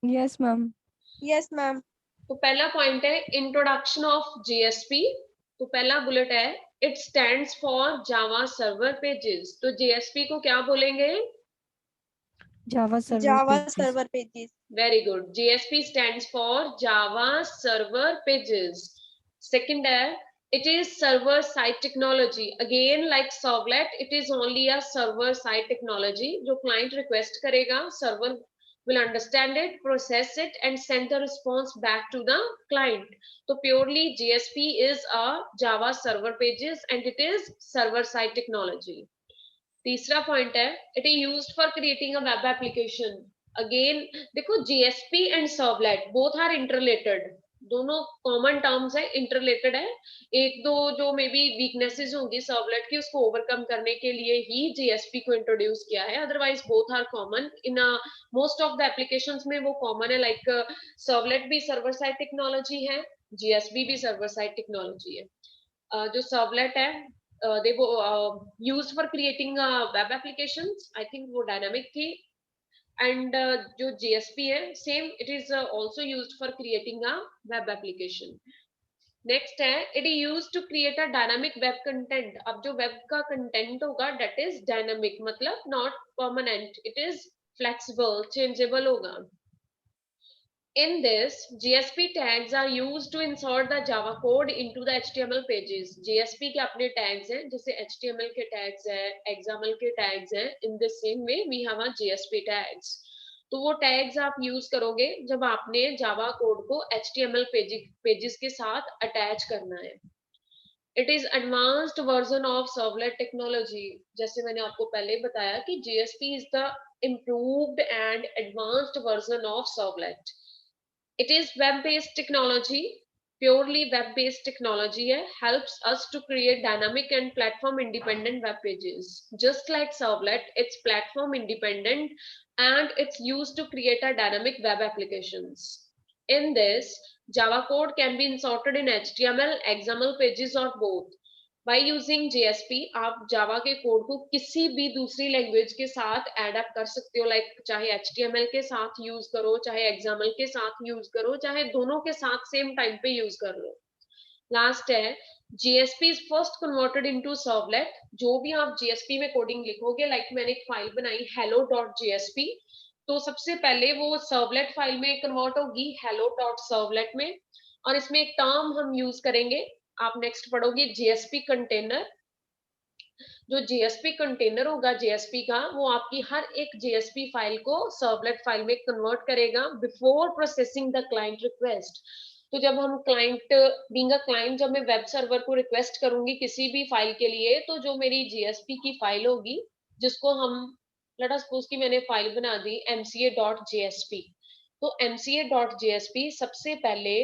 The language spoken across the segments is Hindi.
Yes ma'am. Yes ma'am. तो पहला पॉइंट है इंट्रोडक्शन ऑफ जेएसपी। तो पहला बुलेट है it stands for Java server pages. तो जेएसपी को क्या बोलेंगे? Java server Java pages. Server pages. Very good. JSP stands for Java server pages. Second है it is server side technology. Again, like servlet, it is only a server side technology. जो client request करेगा, server will understand it, process it, and send the response back to the client. So purely JSP is a Java server pages and it is server side technology. तीसरा पॉइंट है it is used for creating a web application. Again देखो JSP and servlet both are interrelated, दोनों कॉमन टर्म्स है, इंटरलेटेड है। एक दो जो मे बी वीकनेसेस होंगी सर्वलेट की उसको ओवरकम करने के लिए ही जेएसपी को इंट्रोड्यूस किया है, otherwise both are common in most of the applications में वो कॉमन है। लाइक सर्वलेट भी सर्वर साइड टेक्नोलॉजी है, जीएसपी भी सर्वर साइड टेक्नोलॉजी है। जो सर्वलेट है they were used for creating web applications, I think वो dynamic थी। and जो JSP है same it is also used for creating a web application. next है it is used to create a dynamic web content. अब जो web का content होगा that is dynamic, मतलब not permanent, it is flexible, changeable होगा। In this, GSP tags are used to insert the Java code into the HTML pages. GSP के अपने tags हैं, जैसे HTML के tags हैं, XAML के tags हैं. In the same way, we have a GSP tags. तो वो tags आप use करोगे जब आपने Java code को HTML pages के साथ attach करना है. It is advanced version of servlet technology. जैसे मैंने आपको पहले बताया कि GSP is the improved and advanced version of servlet. It is web-based technology, purely web-based technology है, helps us to create dynamic and platform-independent web pages. Just like Servlet, it's platform-independent and it's used to create a dynamic web applications. In this, Java code can be inserted in HTML, XML pages or both. By using JSP, आप जावा के कोड को किसी भी दूसरी लैंग्वेज के साथ एड अप कर सकते हो, लाइक चाहे HTML के साथ यूज करो, चाहे XML के साथ यूज करो, चाहे दोनों के साथ सेम टाइम पे यूज कर लो। लास्ट है JSP is first converted into servlet. जो भी आप JSP में कोडिंग लिखोगे, लाइक मैंने एक फाइल बनाई hello.jsp, तो सबसे पहले वो सर्वलेट फाइल में कन्वर्ट होगी hello.servlet में, और इसमें एक टर्म हम यूज करेंगे, आप नेक्स्ट पढ़ोगे जेएसपी कंटेनर। जो जेएसपी कंटेनर होगा जेएसपी का, वो आपकी हर एक जेएसपी फाइल को सर्वलेट फाइल में कन्वर्ट करेगा before processing the client request. तो जब हम क्लाइंट बीइंग अ क्लाइंट, जब मैं वेब सर्वर को रिक्वेस्ट करूंगी किसी भी फाइल के लिए, तो जो मेरी जेएसपी की फाइल होगी, जिसको हम लेट अस सपोज कि मैंने फाइल बना दी mca.jsp, तो mca.jsp सबसे पहले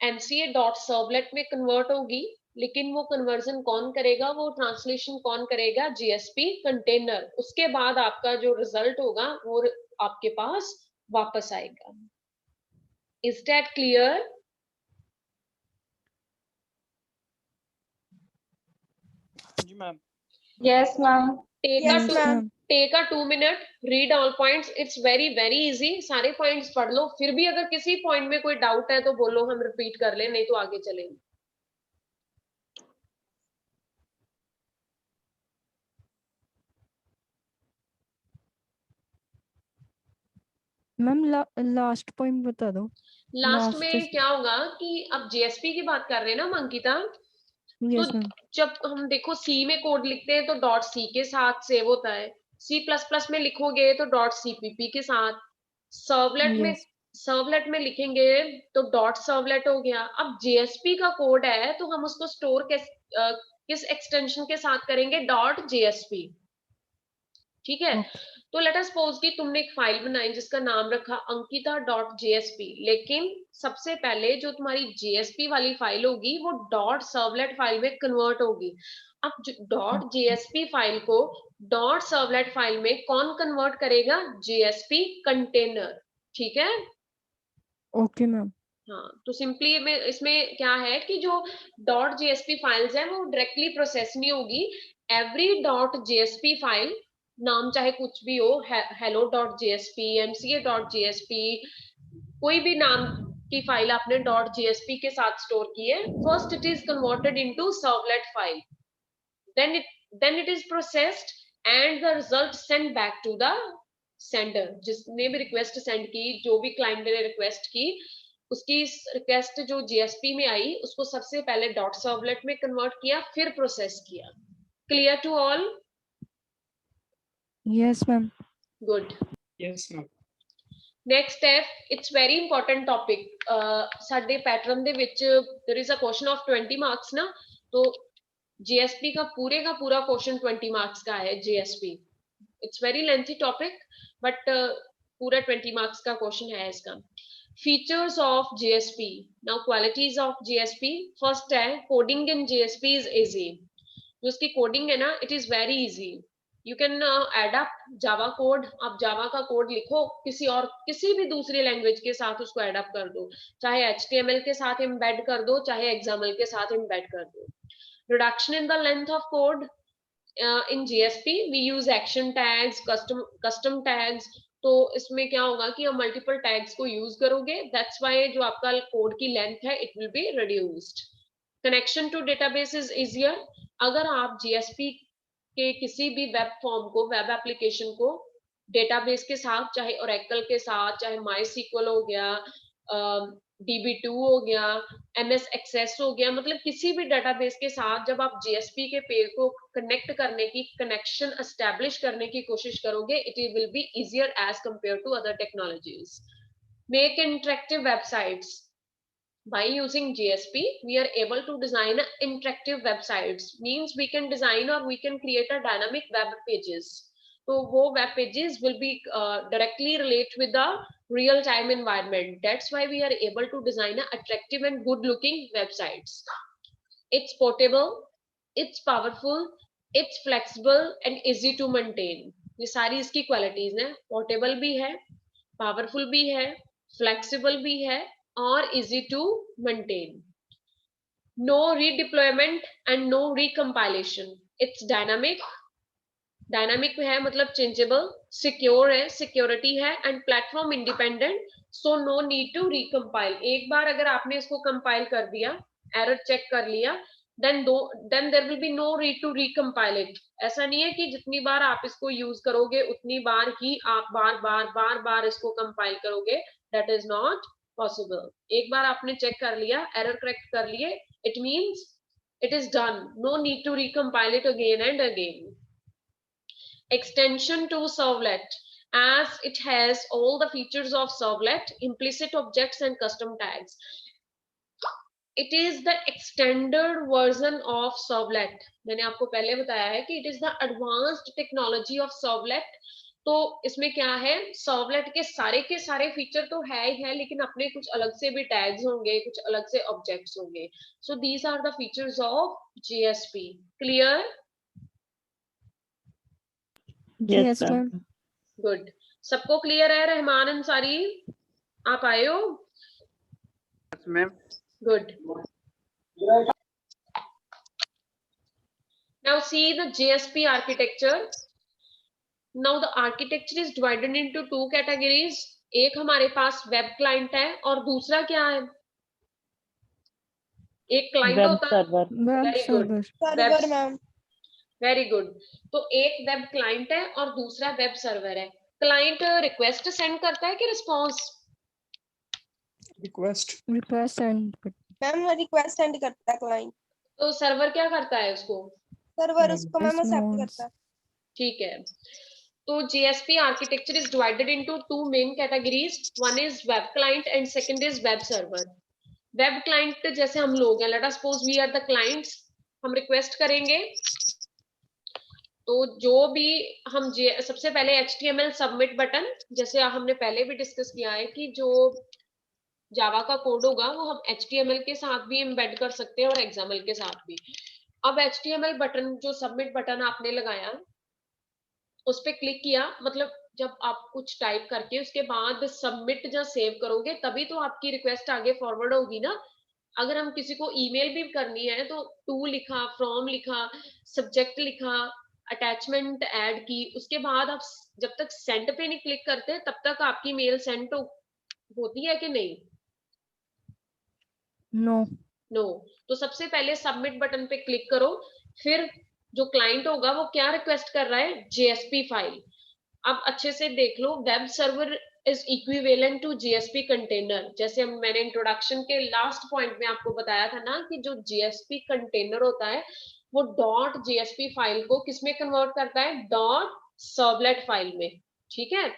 mca.servlet में कन्वर्ट होगी, लेकिन वो कन्वर्जन कौन करेगा, वो ट्रांसलेशन कौन करेगा, जीएसपी कंटेनर। उसके बाद आपका जो रिजल्ट होगा वो आपके पास वापस आएगा। Is that clear? जी ma'am. Yes ma'am. Take a 2 minute, read all points, it's very very easy. सारे पॉइंट्स पढ़ लो, फिर भी अगर किसी पॉइंट में कोई डाउट है तो बोलो, हम रिपीट कर ले, नहीं तो आगे चलेंगे। मैम लास्ट पॉइंट बता दो। लास्ट में क्या होगा कि अब जेएसपी की बात कर रहे हैं ना अंकिता, तो जब हम देखो सी में कोड लिखते हैं तो डॉट सी के साथ सेव होता है, C++ में लिखोगे तो डॉट CPP के साथ, सर्वलेट में लिखेंगे तो डॉट सर्वलेट हो गया। अब जेएसपी का कोड है तो हम उसको स्टोर किस एक्सटेंशन के साथ करेंगे, डॉट जेएसपी। ठीक है, तो लेट अस सपोज कि तुमने एक फाइल बनाई जिसका नाम रखा अंकिता.jsp, लेकिन सबसे पहले जो तुम्हारी जेएसपी वाली फाइल होगी वो डॉट सर्वलेट फाइल में कन्वर्ट होगी। अब dot JSP file co dot servlet file में कौन कन्वर्ट करेगा, जेएसपी कंटेनर। ठीक है, ओके मैम। हाँ, तो सिंपली में इसमें क्या है कि जो डॉट जेएसपी फाइल्स है वो डायरेक्टली प्रोसेस नहीं होगी। एवरी डॉट जेएसपी फाइल, नाम चाहे कुछ भी हो, hello.jsp, mca.jsp, कोई भी नाम की फाइल आपने .jsp के साथ स्टोर की है, first it is converted into servlet file, then it is processed and the result sent back to the sender. जिसने भी रिक्वेस्ट सेंड की, जो भी क्लाइंट ने रिक्वेस्ट की, उसकी रिक्वेस्ट जो JSP में आई उसको सबसे पहले डॉट सर्वलेट में कन्वर्ट किया, फिर प्रोसेस किया. Clear to all? Yes, ma'am. Good. Yes, ma'am. Next step, it's very important topic. ਸਾਡੇ पैटर्न ਦੇ ਵਿੱਚ there is a question of 20 marks ना, तो JSP का पूरा क्वेश्चन 20 मार्क्स का है. JSP it's very lengthy topic, but पूरा 20 मार्क्स का क्वेश्चन है इसका. Features of JSP. Now qualities of JSP. First है coding in JSP is easy. जो इसकी कोडिंग है ना, it is very easy. You can add up Java code. आप जावा का कोड लिखो, किसी भी दूसरी लैंग्वेज के साथ उसको एड अप कर दो, चाहे HTML के साथ एम्बेड कर दो, चाहे XAML के साथ एम्बेड कर दो. Reduction in the length of code. In JSP we use action tags, custom tags. तो इसमें क्या होगा कि हम मल्टीपल टैग्स को यूज करोगे, दैट्स व्हाई जो आपका कोड की लेंथ है it will be reduced. Connection to database is easier. अगर आप JSP के किसी भी वेब फॉर्म को, वेब एप्लीकेशन को डेटाबेस के साथ, चाहे ओरेकल के साथ, चाहे MySQL हो गया, DB2 हो गया, MS Access हो गया, मतलब किसी भी डेटाबेस के साथ जब आप JSP के पेज को कनेक्ट करने की, कनेक्शन एस्टैब्लिश करने की कोशिश करोगे, it will be easier as compare to other technologies. Make interactive websites. By using JSP, we are able to design interactive websites. Means we can design or we can create a dynamic web pages. So wo web pages will be directly relate with the real time environment. That's why we are able to design attractive and good looking websites. It's portable, it's powerful, it's flexible and easy to maintain. ये सारी इसकी क्वालिटीज हैं. पोर्टेबल भी है, पावरफुल भी है, फ्लेक्सिबल भी है और easy to maintain. No redeployment and no recompilation. It's dynamic. Dynamic है मतलब changeable, secure है, security है and platform independent. So no need to recompile. एक बार अगर आपने इसको compile कर दिया, error check कर लिया, then there will be no need to recompile it. ऐसा नहीं है कि जितनी बार आप इसको यूज करोगे उतनी बार ही आप बार इसको compile करोगे. That is not possible. एक बार आपने चेक कर लिया, एरर करेक्ट कर लिए, it means it is done. No need to recompile it again and again. Extension to servlet. As it has all the features of servlet, implicit objects and custom tags. It is the extended version of servlet. मैंने आपको पहले बताया है कि it is the advanced technology of servlet. तो इसमें क्या है, सर्वलेट के सारे फीचर तो है ही है, लेकिन अपने कुछ अलग से भी टैग्स होंगे, कुछ अलग से ऑब्जेक्ट्स होंगे. So these are the features of JSP. Clear? Yes, ma'am. Good. सबको क्लियर है? रहमान अंसारी आप आए हो? Yes, ma'am. Good. Now see the JSP architecture. Now the architecture is divided into two categories. एक हमारे पास वेब क्लाइंट है और दूसरा क्या है? एक क्लाइंट होता है Web server. Server ma'am. Very good. तो एक वेब क्लाइंट है और दूसरा वेब सर्वर है. क्लाइंट रिक्वेस्ट सेंड करता है कि response? Request. and ma'am request send करता है क्लाइंट. तो सर्वर क्या करता है उसको? सर्वर उसको मैम एक्सेप्ट response. करता है. ठीक है. तो JSP architecture is divided into two main categories. One is web client and second is web server. Web client जैसे हम लोग हैं, let us suppose we are the clients. हम रिक्वेस्ट करेंगे तो जो भी हम सबसे पहले HTML सबमिट बटन, जैसे हमने पहले भी डिस्कस किया है कि जो जावा का कोड होगा वो हम HTML के साथ भी एम्बेड कर सकते हैं और XAML के साथ भी. अब HTML बटन, जो सबमिट बटन आपने लगाया, उस पर क्लिक किया, मतलब जब आप कुछ टाइप करके उसके बाद सबमिट या सेव करोगे तभी तो आपकी रिक्वेस्ट आगे फॉरवर्ड होगी ना. अगर हम किसी को ईमेल भी करनी है तो टू लिखा, फ्रॉम लिखा, सब्जेक्ट लिखा, अटैचमेंट ऐड की, उसके बाद आप जब तक सेंड पे नहीं क्लिक करते तब तक आपकी मेल सेंड होती है कि नहीं? No. नो। तो सबसे पहले सबमिट बटन पे क्लिक करो, फिर जो क्लाइंट होगा वो क्या रिक्वेस्ट कर रहा है? JSP file. अब अच्छे से देख लो, web server is equivalent to GSP container. जैसे मैंने इंट्रोडक्शन के लास्ट पॉइंट में आपको बताया था ना कि जो जीएसपी कंटेनर होता है वो डॉट जेएसपी फाइल को किसमें कन्वर्ट करता है? डॉट सर्वलेट फाइल में। ठीक है,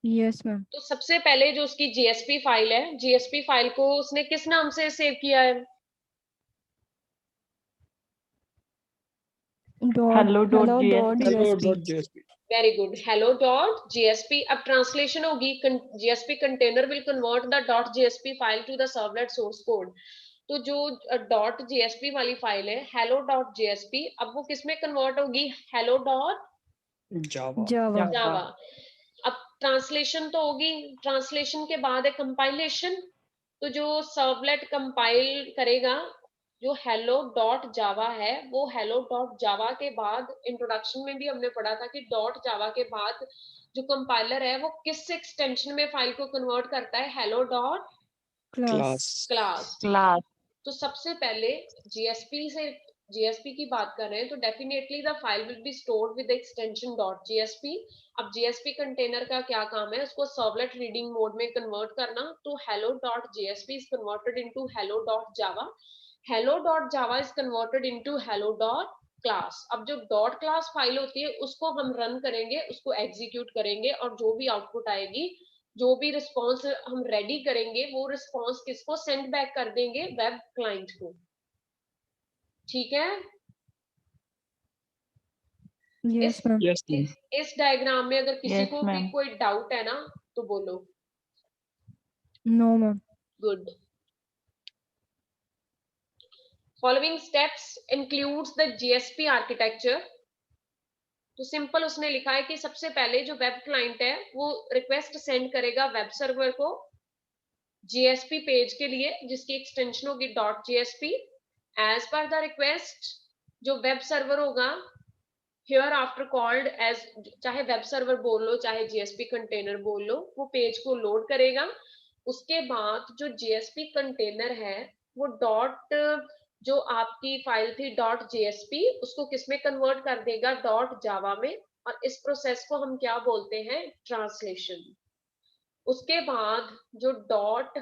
Yes, ma'am. तो सबसे पहले जो उसकी जेएसपी फाइल है, जेएसपी फाइल को उसने किस नाम से सेव किया है? Hello dot Hello JSP. dot JSP. Very good, hello dot JSP. अब ट्रांसलेशन होगी, JSP container will convert the dot JSP file to the servlet source code. तो जो डॉट जेएसपी वाली फाइल है हेलो डॉट जेएसपी, अब वो किसमें कन्वर्ट होगी? Hello dot Java. Java. Java. अब ट्रांसलेशन तो होगी, ट्रांसलेशन के बाद है कंपाइलेशन। तो जो सर्वलेट कंपाइल करेगा, जो हेलो डॉट जावा है वो हेलो डॉट जावा के बाद, इंट्रोडक्शन में भी हमने पढ़ा था कि डॉट जावा के बाद जो कंपाइलर है वो किस एक्सटेंशन में फाइल को कन्वर्ट करता है? Hello dot Class. क्लास। तो सबसे पहले जीएसपी से, जीएसपी की बात कर रहे हैं तो definitely the file will be stored with extension dot GSP. अब जीएसपी कंटेनर का क्या काम है? उसको सर्वलेट रीडिंग मोड में कन्वर्ट करना। तो hello dot JSP is converted into hello dot Java, hello dot Java is converted into hello dot class. अब जो डॉट क्लास फाइल होती है उसको हम रन करेंगे, उसको एग्जीक्यूट करेंगे, और जो भी आउटपुट आएगी, जो भी रिस्पॉन्स हम रेडी करेंगे, वो रिस्पॉन्स किसको सेंड बैक कर देंगे? वेब क्लाइंट को। ठीक है, Yes, ma'am. Yes, ma'am. इस डायग्राम में अगर किसी Yes, को भी ma'am. कोई डाउट है ना तो बोलो। No, ma'am. Good. Following steps includes the GSP architecture. तो सिंपल उसने लिखा है कि सबसे पहले जो वेब क्लाइंट है वो रिक्वेस्ट सेंड करेगा वेब सर्वर को जीएसपी पेज के लिए, जिसकी एक्सटेंशन होगी dot JSP. As per the request जो वेब सर्वर होगा हियर आफ्टर कॉल्ड एज, चाहे वेब सर्वर बोल लो चाहे जीएसपी कंटेनर बोल लो, वो पेज को लोड करेगा। उसके बाद जो जीएसपी कंटेनर है वो डॉट, जो आपकी फाइल थी डॉट जेएसपी, उसको किसमें कन्वर्ट कर देगा? डॉट जावा में। और इस प्रोसेस को हम क्या बोलते हैं? ट्रांसलेशन। उसके बाद जो डॉट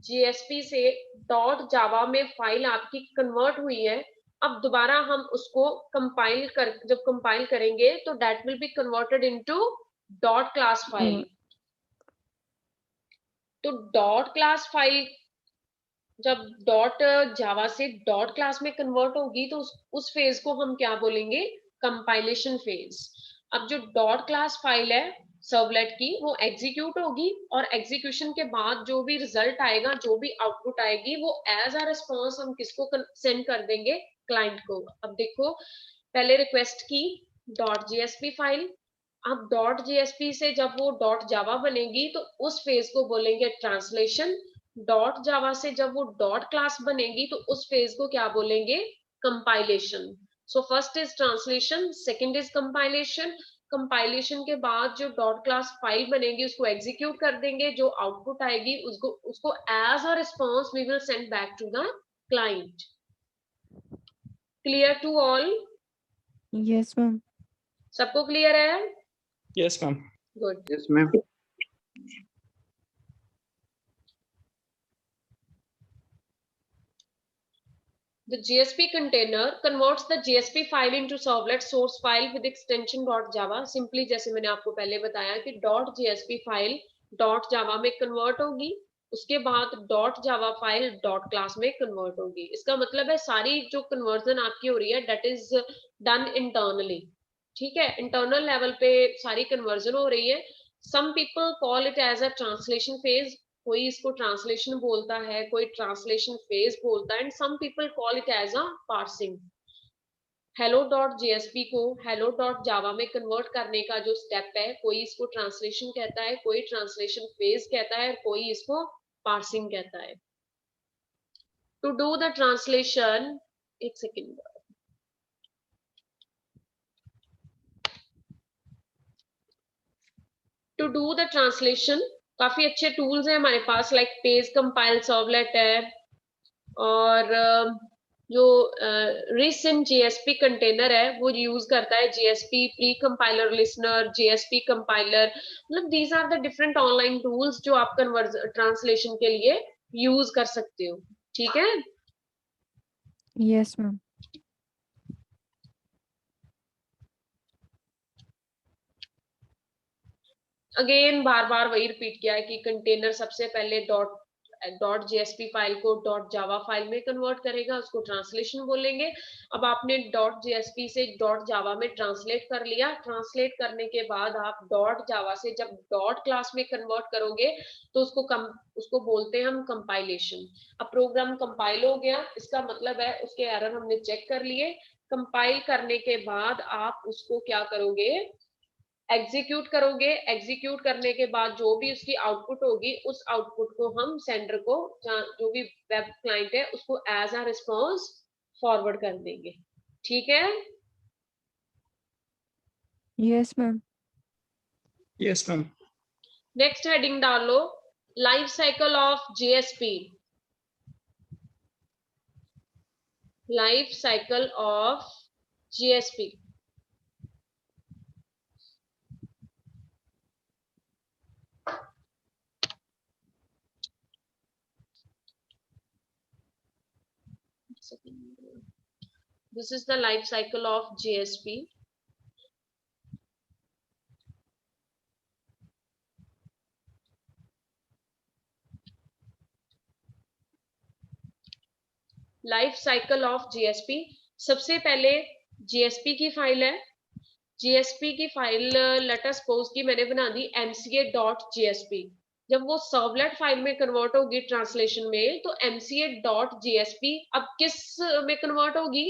जीएसपी से डॉट जावा में फाइल आपकी कन्वर्ट हुई है, अब दोबारा हम उसको कंपाइल कर, जब कंपाइल करेंगे तो that will be converted into dot class file. तो डॉट क्लास फाइल जब डॉट जावा से डॉट क्लास में कन्वर्ट होगी तो उस फेज को हम क्या बोलेंगे? Compilation phase. अब जो डॉट क्लास फाइल है सर्वलेट की वो एग्जीक्यूट होगी, और एग्जीक्यूशन के बाद जो भी रिजल्ट आएगा, जो भी आउटपुट आएगी, वो एज अ रिस्पॉन्स हम किसको सेंड कर देंगे? क्लाइंट को। अब देखो, पहले रिक्वेस्ट की डॉट जेएसपी फाइल, अब डॉट जेएसपी से जब वो डॉट जावा बनेगी तो उस फेज को बोलेंगे ट्रांसलेशन। डॉट जावा से जब वो डॉट क्लास बनेगी तो उस फेज को क्या बोलेंगे? Compilation. So first is translation, second is compilation. Compilation के बाद जो डॉट क्लास फाइल बनेगी उसको एग्जीक्यूट कर देंगे, जो आउटपुट आएगी उसको उसको as a response we will send back to the client. Clear to all? Yes, ma'am. सबको क्लियर है? Yes, ma'am. Good. Yes, ma'am. The GSP container converts the GSP file into servlet source file with extension .java. Simply जैसे मैंने आपको पहले बताया कि .jsp फाइल .java में कन्वर्ट होगी, उसके बाद .java फाइल .class में कन्वर्ट होगी। इसका मतलब है सारी जो कन्वर्जन आपकी हो रही है that is done internally। ठीक है, इंटरनल लेवल पे सारी कन्वर्जन हो रही है। Some people call it as a translation phase, कोई इसको ट्रांसलेशन बोलता है, कोई ट्रांसलेशन फेज बोलता है, and some people call it as a parsing. Hello dot JSP को हेलो डॉट जावा में कन्वर्ट करने का जो स्टेप है, कोई इसको ट्रांसलेशन कहता है, कोई ट्रांसलेशन फेज कहता है, कोई इसको पार्सिंग कहता है। टू डू द ट्रांसलेशन, एक second, to do the translation, काफी अच्छे टूल्स हैं हमारे पास, लाइक पेज कंपाइल सर्वलेट है, और जो रिसेंट जीएसपी कंटेनर है वो यूज करता है GSP pre compiler listener, GSP compiler, मतलब these are the different online tools जो आप ट्रांसलेशन के लिए यूज कर सकते हो, ठीक है। Yes, ma'am. अगेन बार बार वही रिपीट किया है कि कंटेनर सबसे पहले dot JSP file co dot Java file में कन्वर्ट करेगा, उसको ट्रांसलेशन बोलेंगे। अब आपने डॉट जेएसपी से डॉट जावा में ट्रांसलेट कर लिया, ट्रांसलेट करने के बाद आप डॉट जावा से जब डॉट क्लास में कन्वर्ट करोगे तो उसको बोलते हैं हम कंपाइलेशन। अब प्रोग्राम कंपाइल हो गया, इसका मतलब है उसके एरर हमने चेक कर लिए। कंपाइल करने के बाद आप उसको क्या करोगे, एग्जीक्यूट करोगे। एग्जीक्यूट करने के बाद जो भी उसकी आउटपुट होगी उस आउटपुट को हम सेंडर को, जो भी वेब क्लाइंट है उसको एज अ रिस्पॉन्स फॉरवर्ड कर देंगे, ठीक है। Yes, ma'am. Yes, ma'am. Next heading डाल लो, life cycle of GSP. Life cycle of GSP. This is the life cycle of GSP. Life cycle of GSP. सबसे पहले जीएसपी की फाइल है, जीएसपी की फाइल लेट अस सपोज कि मैंने बना दी mca.jsp। जब वो सर्वलेट फाइल में कन्वर्ट होगी ट्रांसलेशन में तो mca.jsp अब किस में कन्वर्ट होगी,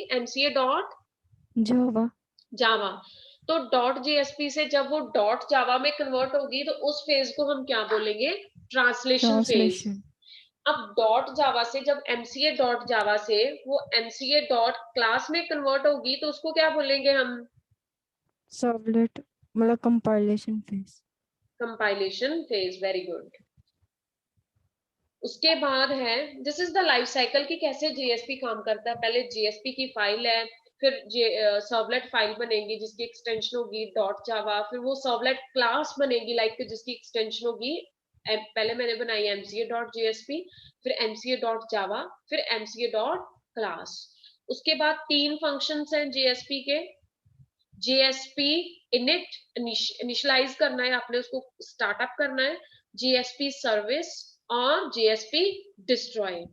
Java. जावा। तो डॉट जेएसपी से जब वो डॉट जावा में कन्वर्ट होगी तो उस फेज को हम क्या बोलेंगे, ट्रांसलेशन फेज। Translation. अब डॉट जावा से जब mca डॉट जावा से वो mca डॉट क्लास में कन्वर्ट होगी तो उसको क्या बोलेंगे हम, Servlet. मतलब compilation phase. Compilation phase. Very good. उसके बाद है, this is the life cycle की कैसे जीएसपी काम करता है। पहले जीएसपी की फाइल है, फिर सर्वलेट फाइल बनेगी जिसकी एक्सटेंशन होगी डॉट जावा, फिर वो सर्वलेट क्लास बनेगी लाइक जिसकी एक्सटेंशन होगी, पहले मैंने बनाई mca.jsp, फिर mca.java, फिर mca.class। उसके बाद 3 फंक्शंस हैं जीएसपी के। जीएसपी इनिट, इनिशियलाइज करना है आपने, उसको स्टार्टअप करना है। जीएसपी सर्विस और जीएसपी डिस्ट्रॉय।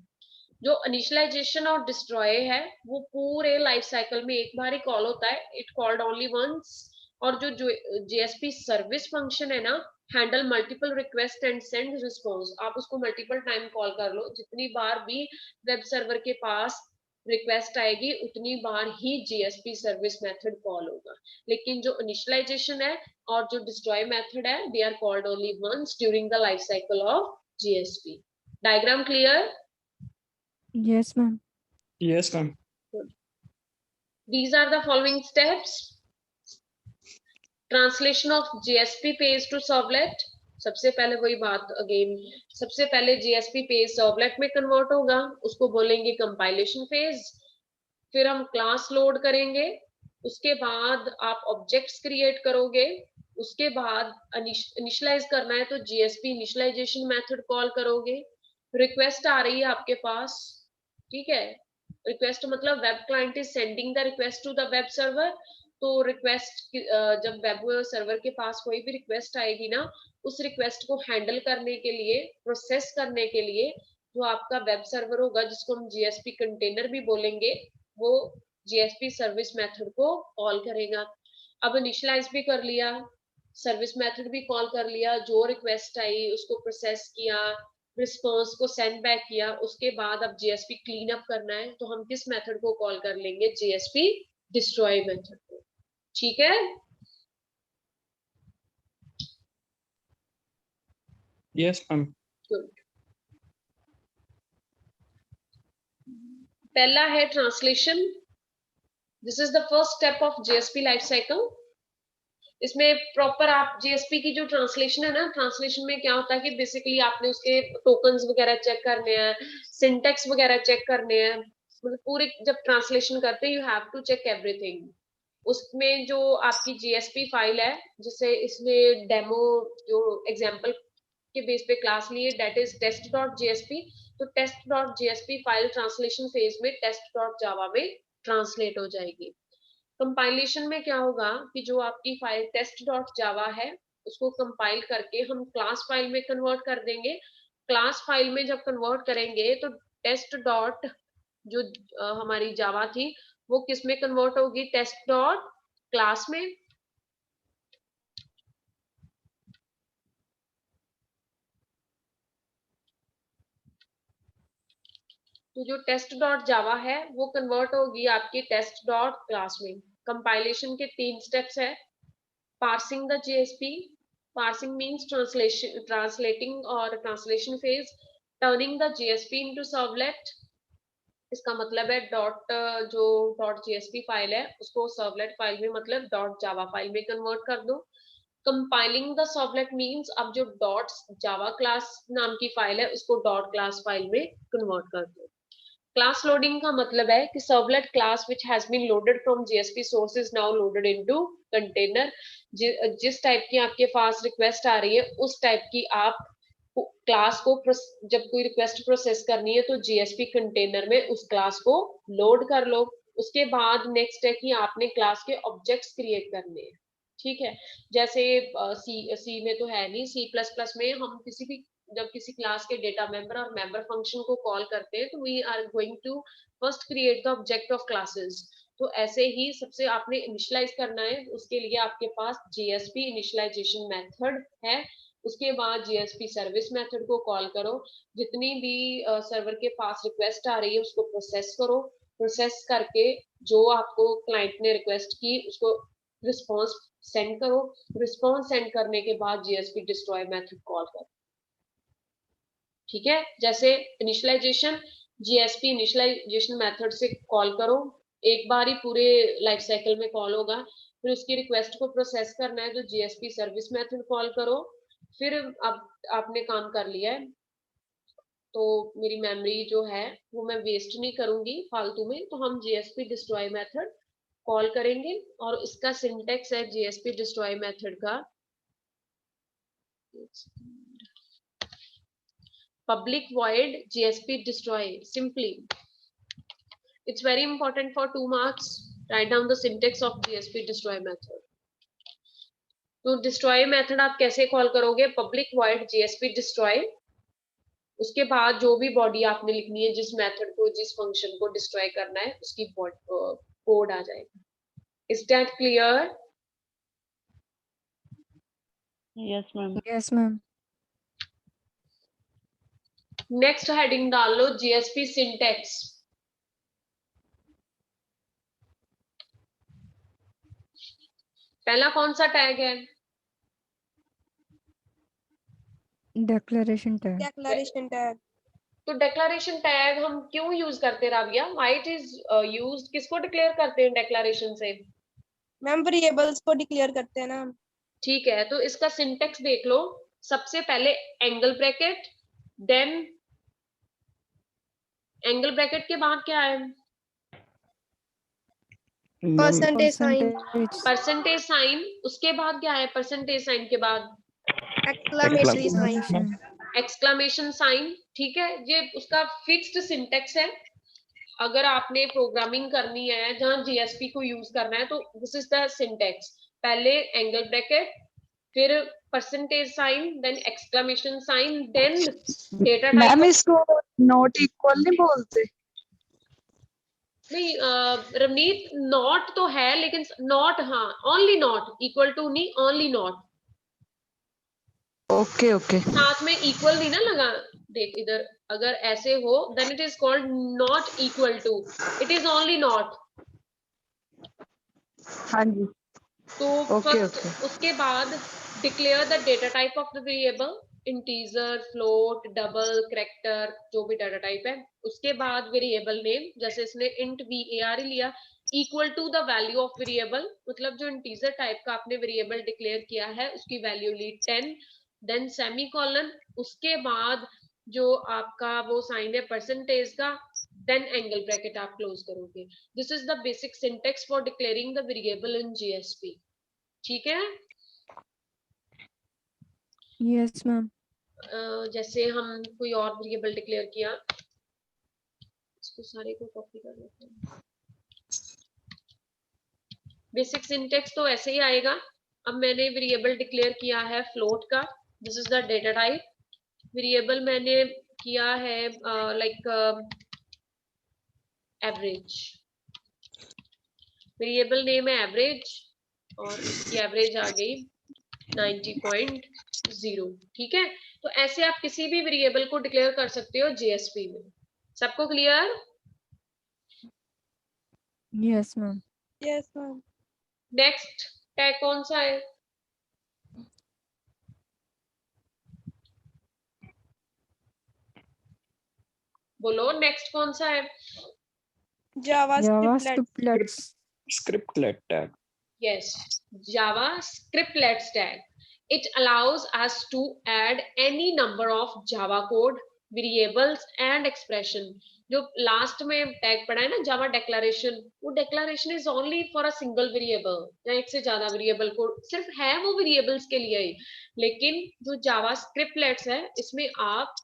जो इनिशियलाइजेशन और डिस्ट्रॉय है वो पूरे लाइफ साइकिल में एक बार ही कॉल होता है, इट कॉल्ड ओनली वंस। और जो जीएसपी सर्विस फंक्शन है ना, handle multiple request and send response. आप उसको मल्टीपल टाइम कॉल कर लो, जितनी बार भी वेब सर्वर के पास रिक्वेस्ट आएगी उतनी बार ही जीएसपी सर्विस मेथड कॉल होगा। लेकिन जो इनिशियलाइजेशन है और जो डिस्ट्रॉय मेथड है they are called only once during the life cycle of JSP. Diagram clear? Yes, ma'am. Yes, ma'am. These are the following steps. Translation of GSP page to servlet. सबसे पहले वही बात अगेन, सबसे पहले GSP पेज सर्वलेट में कन्वर्ट होगा, उसको बोलेंगे कंपाइलेशन फेज। फिर हम क्लास लोड करेंगे, उसके बाद आप ऑब्जेक्ट्स क्रिएट करोगे, उसके बाद इनिशियलाइज करना है तो जीएसपी इनिशियलाइजेशन मेथड कॉल करोगे। रिक्वेस्ट आ रही है आपके पास, ठीक है, रिक्वेस्ट मतलब web client is sending the request to the web server. तो रिक्वेस्ट जब वेब सर्वर के पास कोई भी रिक्वेस्ट आएगी ना, उस रिक्वेस्ट को हैंडल करने के लिए, प्रोसेस करने के लिए जो आपका वेब सर्वर होगा जिसको हम जीएसपी कंटेनर भी बोलेंगे, वो जीएसपी सर्विस मेथड को कॉल करेगा। अब इनिशियलाइज भी कर लिया, सर्विस मेथड भी कॉल कर लिया, जो रिक्वेस्ट आई उसको प्रोसेस किया, रिस्पॉन्स को सेंड बैक किया, उसके बाद अब जीएसपी क्लीन अप करना है तो हम किस मेथड को कॉल कर लेंगे, जीएसपी डिस्ट्रॉय मेथड को, ठीक है। Yes, ma'am. गुड। पहला है translation, this is the first step of GSP life cycle. इसमें प्रॉपर आप जेएसपी की जो ट्रांसलेशन है ना, ट्रांसलेशन में क्या होता है कि बेसिकली आपने उसके टोकन्स वगैरह चेक करने हैं, सिंटेक्स वगैरह चेक करने हैं, मतलब पूरे जब ट्रांसलेशन करते हैं you have to check everything. उसमें जो आपकी जेएसपी फाइल है, जिसे इसमें डेमो जो एग्जांपल के बेस पे क्लास ली है, दैट इज test.jsp। तो test.jsp फाइल ट्रांसलेशन फेज में test.java में ट्रांसलेट हो जाएगी। कंपाइलेशन में क्या होगा कि जो आपकी फाइल test.java है उसको कंपाइल करके हम क्लास फाइल में कन्वर्ट कर देंगे। क्लास फाइल में जब कन्वर्ट करेंगे तो टेस्ट डॉट जो हमारी जावा थी वो किस में कन्वर्ट होगी, टेस्ट डॉट क्लास में। तो जो टेस्ट डॉट जावा है वो कन्वर्ट होगी आपकी टेस्ट डॉट क्लास में। कंपाइलेशन के 3 स्टेप्स है। Parsing the JSP, parsing means translation, translating और translation phase. Turning the JSP into servlet, इसका मतलब है डॉट जो डॉट जेएसपी फाइल है उसको सर्वलेट फाइल में मतलब डॉट जावा फाइल में कन्वर्ट कर दो। कंपाइलिंग द सर्वलेट मींस अब जो डॉट जावा क्लास नाम की फाइल है उसको डॉट क्लास फाइल में कन्वर्ट कर दो। क्लास लोडिंग का मतलब है कि servlet class which has been loaded from JSP source is now loaded into container. जिस टाइप की आपके पास रिक्वेस्ट आ रही है उस टाइप की आप क्लास को जब कोई रिक्वेस्ट प्रोसेस करनी है तो जेएसपी कंटेनर में उस क्लास को लोड कर लो। उसके बाद नेक्स्ट है कि आपने क्लास के ऑब्जेक्ट्स क्रिएट करने हैं। ठीक है, जैसे सी में तो है नहीं, सी प्लस प्लस में हम किसी भी जब किसी क्लास के डेटा मेंबर और मेंबर फंक्शन को कॉल करते हैं तो we are going to first create the object of classes. तो ऐसे ही सबसे आपने इनिशियलाइज करना है, उसके लिए आपके पास जेएसपी इनिशियलाइजेशन मेथड है। उसके बाद जेएसपी सर्विस मेथड को कॉल करो, जितनी भी सर्वर के पास रिक्वेस्ट आ रही है उसको प्रोसेस करो। प्रोसेस करके जो आपको क्लाइंट ने रिक्वेस्ट की उसको रिस्पॉन्स सेंड करो। रिस्पॉन्स सेंड करने के बाद जेएसपी डिस्ट्रॉय मेथड कॉल करो। ठीक है, जैसे इनिशियलाइजेशन जेएसपी इनिशियलाइजेशन मेथड से कॉल करो, एक बार ही पूरे लाइफ साइकिल में कॉल होगा। फिर उसकी रिक्वेस्ट को प्रोसेस करना है तो जेएसपी सर्विस मेथड कॉल करो। फिर अब आपने काम कर लिया है तो मेरी मेमोरी जो है वो मैं वेस्ट नहीं करूंगी फालतू में, तो हम जेएसपी डिस्ट्रॉय मेथड कॉल करेंगे। और इसका सिंटेक्स है जेएसपी डिस्ट्रॉय मेथड का, public void JSP destroy simply. It's very important for 2 marks. Write down the syntax of JSP destroy method. तो destroy method आप कैसे कॉल करोगे, public void JSP destroy, उसके बाद जो भी बॉडी आपने लिखनी है, जिस मेथड को जिस फंक्शन को डिस्ट्रॉय करना है उसकी कोड आ जाएगा। Is that clear? Yes, ma'am. Yes, ma'am. Next heading डाल लो जेएसपी सिंटेक्स। पहला कौन सा टैग है, Declaration tag. declaration tag तो डेक्लेरेशन टैग हम क्यों यूज करते हैं Rabia, why it is used, किसको डिक्लेयर करते हैं डेक्लेरेशन से? मैम वेरिएबल्स को डिक्लेयर करते हैं ना। ठीक है, तो इसका सिंटेक्स देख लो। सबसे पहले angle bracket, then angle bracket के बाद क्या है, percentage sign, Percentage. Percentage sign, उसके बाद क्या है परसेंटेज साइन के बाद, exclamatory sign, Exclamation. Exclamation sign. ठीक है, ये उसका फिक्स्ड सिंटेक्स है। अगर आपने प्रोग्रामिंग करनी है जहां जेएसपी को यूज करना है तो दिस इज द सिंटेक्स। पहले एंगल ब्रैकेट, फिर percentage sign, then exclamation sign, then data ma'am type. इसको नॉट इक्वल नहीं बोलते? नहीं रवनीत, नॉट तो है लेकिन नॉट, हाँ ओनली नॉट, इक्वल टू नहीं, ओनली नॉट। Okay okay. साथ में इक्वल नहीं ना लगा, देख इधर, अगर ऐसे हो then it is called not equal to, it is only not. हाँ जी। तो ओके फर्स्ट ओके। उसके बाद declare the data type of the variable, integer, float, double, character, जो भी डाटा टाइप है। उसके बाद वेरिएबल नेम, जैसे इसने इंट var लिया, equal to the value of variable, मतलब जो इंटीजर टाइप का आपने वेरिएबल डिक्लेयर किया है उसकी वैल्यू ली 10, देन सेमीकोलन, उसके बाद जो आपका वो साइन है परसेंटेज का, देन एंगल ब्रैकेट आप क्लोज करोगे. This is the basic syntax for declaring the variable in JSP. ठीक है. Yes, ma'am. जैसे हम कोई और वेरिएबल डिक्लेयर किया, इसको सारे को कॉपी कर लेते हैं. बेसिक सिंटेक्स तो ऐसे ही आएगा. अब मैंने वेरिएबल डिक्लेयर किया है फ्लोट का, this is the data type. Variable मैंने किया है लाइक एवरेज. वेरिएबल नेम है एवरेज और इसकी एवरेज आ गई 90.0. ठीक है. तो ऐसे आप किसी भी वेरिएबल को डिक्लेयर कर सकते हो जीएसपी में. सबको clear? Yes, ma'am. Yes, ma'am. Next tag कौन सा है? बोलो नेक्स्ट कौन सा है? JavaScript. JavaScript. Scriptlet tag. Yes, Java scriptlets tag. It allows us to add any number of Java code, variables and expression. जो लास्ट में टैग पढ़ा है ना जावा डेक्लरेशन, वो declaration is only for a single variable या एक से ज्यादा वेरिएबल को सिर्फ है वो वेरिएबल्स के लिए ही. लेकिन जो जावा स्क्रिप्टलेट्स है इसमें आप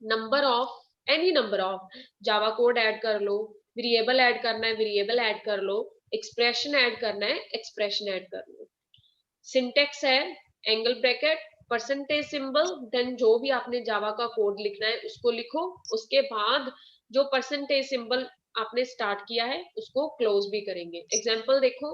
number of any number of Java code add कर लो, वेरिएबल ऐड करना है वेरिएबल ऐड कर लो, एक्सप्रेशन ऐड करना है एक्सप्रेशन ऐड कर लो. सिंटेक्स है angle bracket, percentage symbol, then जो भी आपने जावा का कोड लिखना है उसको लिखो, उसके बाद जो परसेंटेज सिंबल आपने स्टार्ट किया है उसको क्लोज भी करेंगे. एग्जांपल देखो,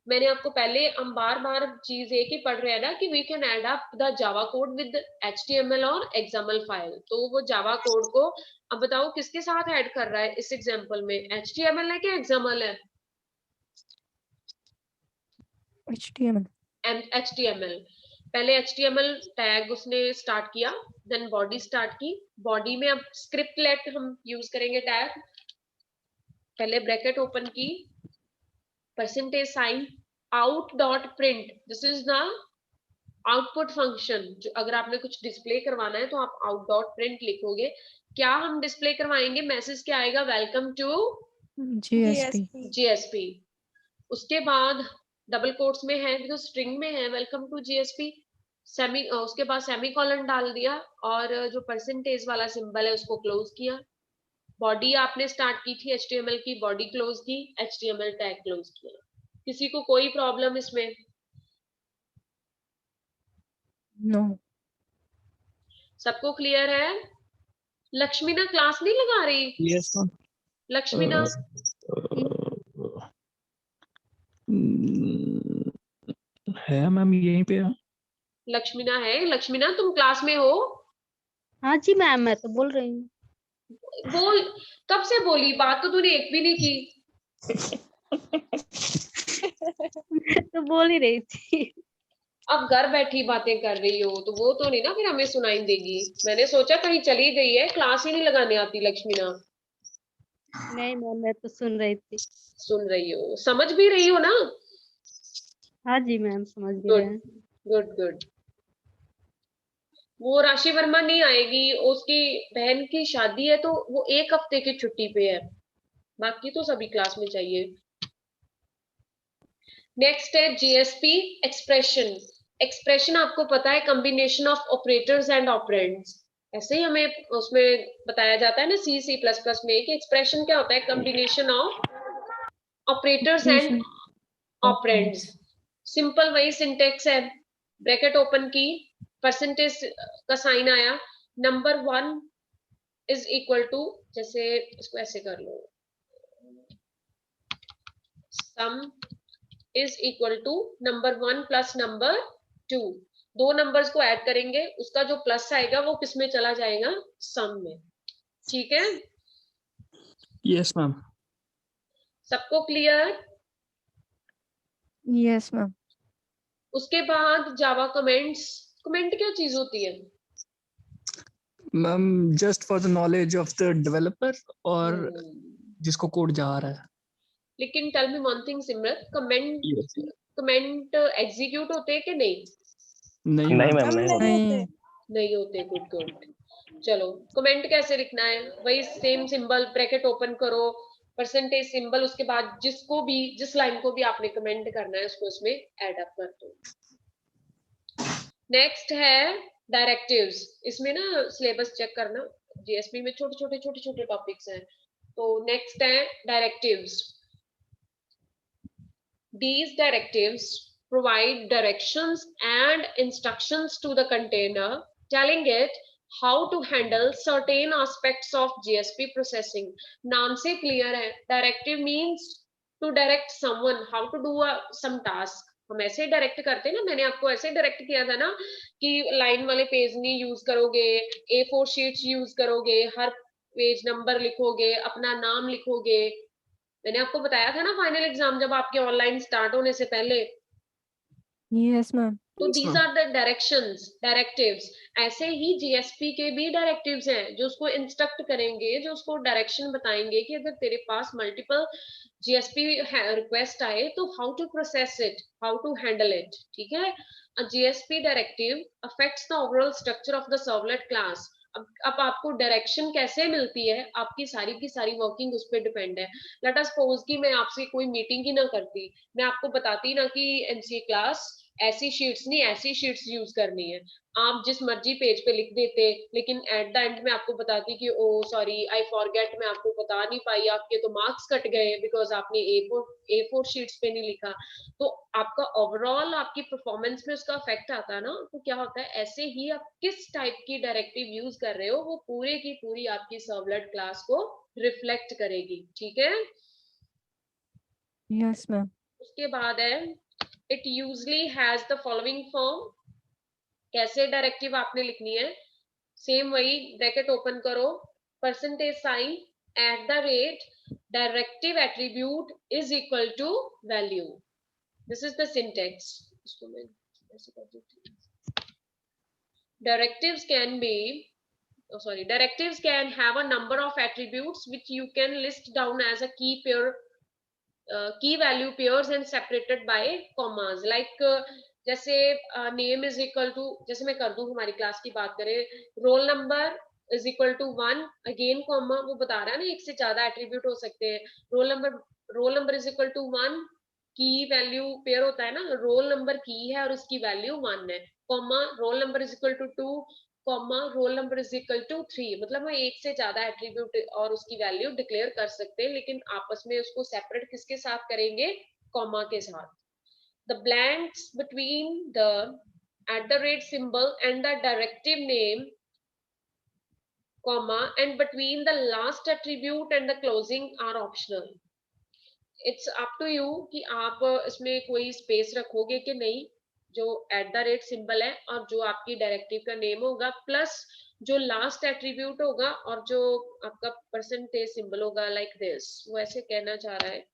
मैंने आपको पहले हम बार बार चीज एक ही पढ़ रहे हैं ना कि we can add up the Java code with HTML और XML फाइल. तो वो जावा कोड को अब बताओ किसके साथ ऐड कर रहा है इस एग्जांपल में, HTML है कि XML है? HTML. HTML. पहले HTML टैग उसने स्टार्ट किया, देन बॉडी स्टार्ट की, बॉडी में अब स्क्रिप्टलेट हम यूज करेंगे टैग. पहले ब्रैकेट ओपन की, percentage sign, out dot print, this is the output function. जो अगर आपने कुछ डिस्प्ले करवाना है तो आप आउट डॉट प्रिंट लिखोगे. क्या हम डिस्प्ले करवाएंगे? मैसेज क्या आएगा? Welcome to GSP. GSP. उसके बाद डबल कोट्स में है तो स्ट्रिंग में है वेलकम टू जीएसपी. सेमी उसके बाद सेमीकोलन डाल दिया और जो परसेंटेज वाला सिंबल है उसको क्लोज किया. बॉडी आपने स्टार्ट की थी HTML की, बॉडी क्लोज की, HTML टैग क्लोज किया. किसी को कोई प्रॉब्लम इसमें? No. सबको क्लियर है? लक्ष्मीना क्लास नहीं लगा रही? Yes, ma'am. लक्ष्मीना है मैम यहीं पे है. लक्ष्मीना है. लक्ष्मीना तुम क्लास में हो? हाँ जी मैम, मैं तो बोल रही हूँ. बोल. कब से बोली? बात तो तूने एक भी नहीं की. मैं तो बोल ही रही थी. अब घर बैठी बातें कर रही हो तो वो तो नहीं ना फिर हमें सुनाई देगी. मैंने सोचा कहीं चली गई है, क्लास ही नहीं लगाने आती लक्ष्मीना. नहीं मैम, मैं तो सुन रही थी. सुन रही हो, समझ भी रही हो ना? हाँ जी मैम, समझ भी गुड रहे हैं. Good good. वो राशि वर्मा नहीं आएगी, उसकी बहन की शादी है तो वो एक हफ्ते की छुट्टी पे है, बाकी तो सभी क्लास में चाहिए. नेक्स्ट है जीएसपी एक्सप्रेशन. एक्सप्रेशन आपको पता है combination of operators and operands. ऐसे ही हमें उसमें बताया जाता है ना C++ में कि एक्सप्रेशन क्या होता है? Combination of operators and operands. Simple वही सिंटेक्स है. ब्रैकेट ओपन की, परसेंटेज का साइन आया, नंबर 1 इज इक्वल टू, जैसे इसको ऐसे कर लो, sum is equal to number 1 plus number 2. दो नंबर्स को ऐड करेंगे, उसका जो प्लस आएगा वो किस में चला जाएगा? सम में. ठीक है. Yes, ma'am. सबको क्लियर? Yes, ma'am. उसके बाद जावा कमेंट्स. कमेंट क्या चीज होती है? Ma'am, just for the knowledge of the developer और जिसको कोड जा रहा है. लेकिन tell me one thing Simrat, Yes. Comment execute होते हैं कि नहीं? नहीं नहीं मैम। मैम नहीं होता। नहीं नहीं होते। Good good. चलो कमेंट कैसे लिखना है? वही सेम सिंबल, ब्रैकेट ओपन करो, परसेंटेज सिंबल, उसके बाद जिसको भी, जिस लाइन को भी आपने कमेंट करना है उसको इसमें ऐड अप कर दो। नेक्स्ट है डायरेक्टिव्स। इसमें ना सिलेबस चेक करना, जीएसपी में छोटे छोटे टॉपिक्स हैं। तो नेक्स्ट है directives. These directives provide directions and instructions to the container, telling it how to handle certain aspects of GSP processing. नाम से clear है, directive means to direct someone how to do some task. हम ऐसे डायरेक्ट करते हैं ना, मैंने आपको ऐसे डायरेक्ट किया था ना कि लाइन वाले पेज नहीं यूज करोगे, A4 शीट्स यूज करोगे, हर पेज नंबर लिखोगे, अपना नाम लिखोगे। मैंने आपको बताया था ना फाइनल एग्जाम जब आपके ऑनलाइन स्टार्ट होने से पहले। Yes ma'am. तो Yes, these ma'am. Are the directions, directives. ऐसे ही जीएसपी के भी डायरेक्टिव्स हैं जो उसको इंस्ट्रक्ट करेंगे, जो उसको डायरेक्शन बताएंगे कि अगर तेरे पास मल्टीपल जीएसपी रिक्वेस्ट आए तो how to process it, how to handle it. ठीक है। A GSP directive affects the overall structure of the servlet class. अब आपको डायरेक्शन कैसे मिलती है, आपकी की सारी वर्किंग उस पर डिपेंड है। लेट अस सपोज कि मैं आपसे कोई मीटिंग ही ना करती, मैं आपको बताती ना कि एमसीए क्लास ऐसी शीट्स नहीं, ऐसी शीट्स यूज करनी है, आप जिस मर्जी पेज पे लिख देते, लेकिन एट द एंड में आपको बताती कि ओ सॉरी आई फॉरगेट, मैं आपको बता नहीं पाई, आपके तो मार्क्स कट गए बिकॉज आपने A4 शीट्स पे नहीं लिखा। तो आपका ओवरऑल आपकी परफॉर्मेंस में उसका इफेक्ट आता है ना। तो क्या होता है, ऐसे ही आप किस टाइप की डायरेक्टिव यूज कर रहे हो वो पूरे की पूरी आपकी सर्वलेट क्लास को रिफ्लेक्ट करेगी। ठीक है। Yes ma'am. उसके बाद है it usually has the following form. कैसे डायरेक्टिव आपने लिखनी है, सेम वही, ब्रैकेट ओपन करो, percentage sign, at the rate, directive attribute is equal to value. This is the syntax. इसको मैं ऐसे कर देती हूँ। Directives can be, directives can have a number of attributes which you can list down as a key pair, key value pairs and separated by commas. Like जैसे नेम इज इक्वल टू, जैसे मैं कर दूं, हमारी क्लास की बात करें, roll number is equal to 1, again comma, वो बता रहा है ना एक से ज्यादा एट्रीब्यूट हो सकते हैं। Roll number is equal to 1, की वैल्यू पेयर होता है ना, रोल नंबर की है और उसकी वैल्यू 1 है, comma roll number is equal to 2, comma roll number is equal to 3। मतलब हम एक से ज्यादा एट्रीब्यूट और उसकी वैल्यू डिक्लेयर कर सकते हैं, लेकिन आपस में उसको सेपरेट किसके साथ करेंगे, कॉमा के साथ। The blanks between the @ symbol and the directive name, comma, and between the last attribute and the closing are optional. It's up to you कि आप इसमें कोई स्पेस रखोगे कि नहीं। जो @ सिंबल है और जो आपकी डायरेक्टिव का नेम होगा, प्लस जो लास्ट एट्रीब्यूट होगा और जो आपका परसेंटेज सिंबल होगा, लाइक दिस। वो ऐसे कहना चाह रहा है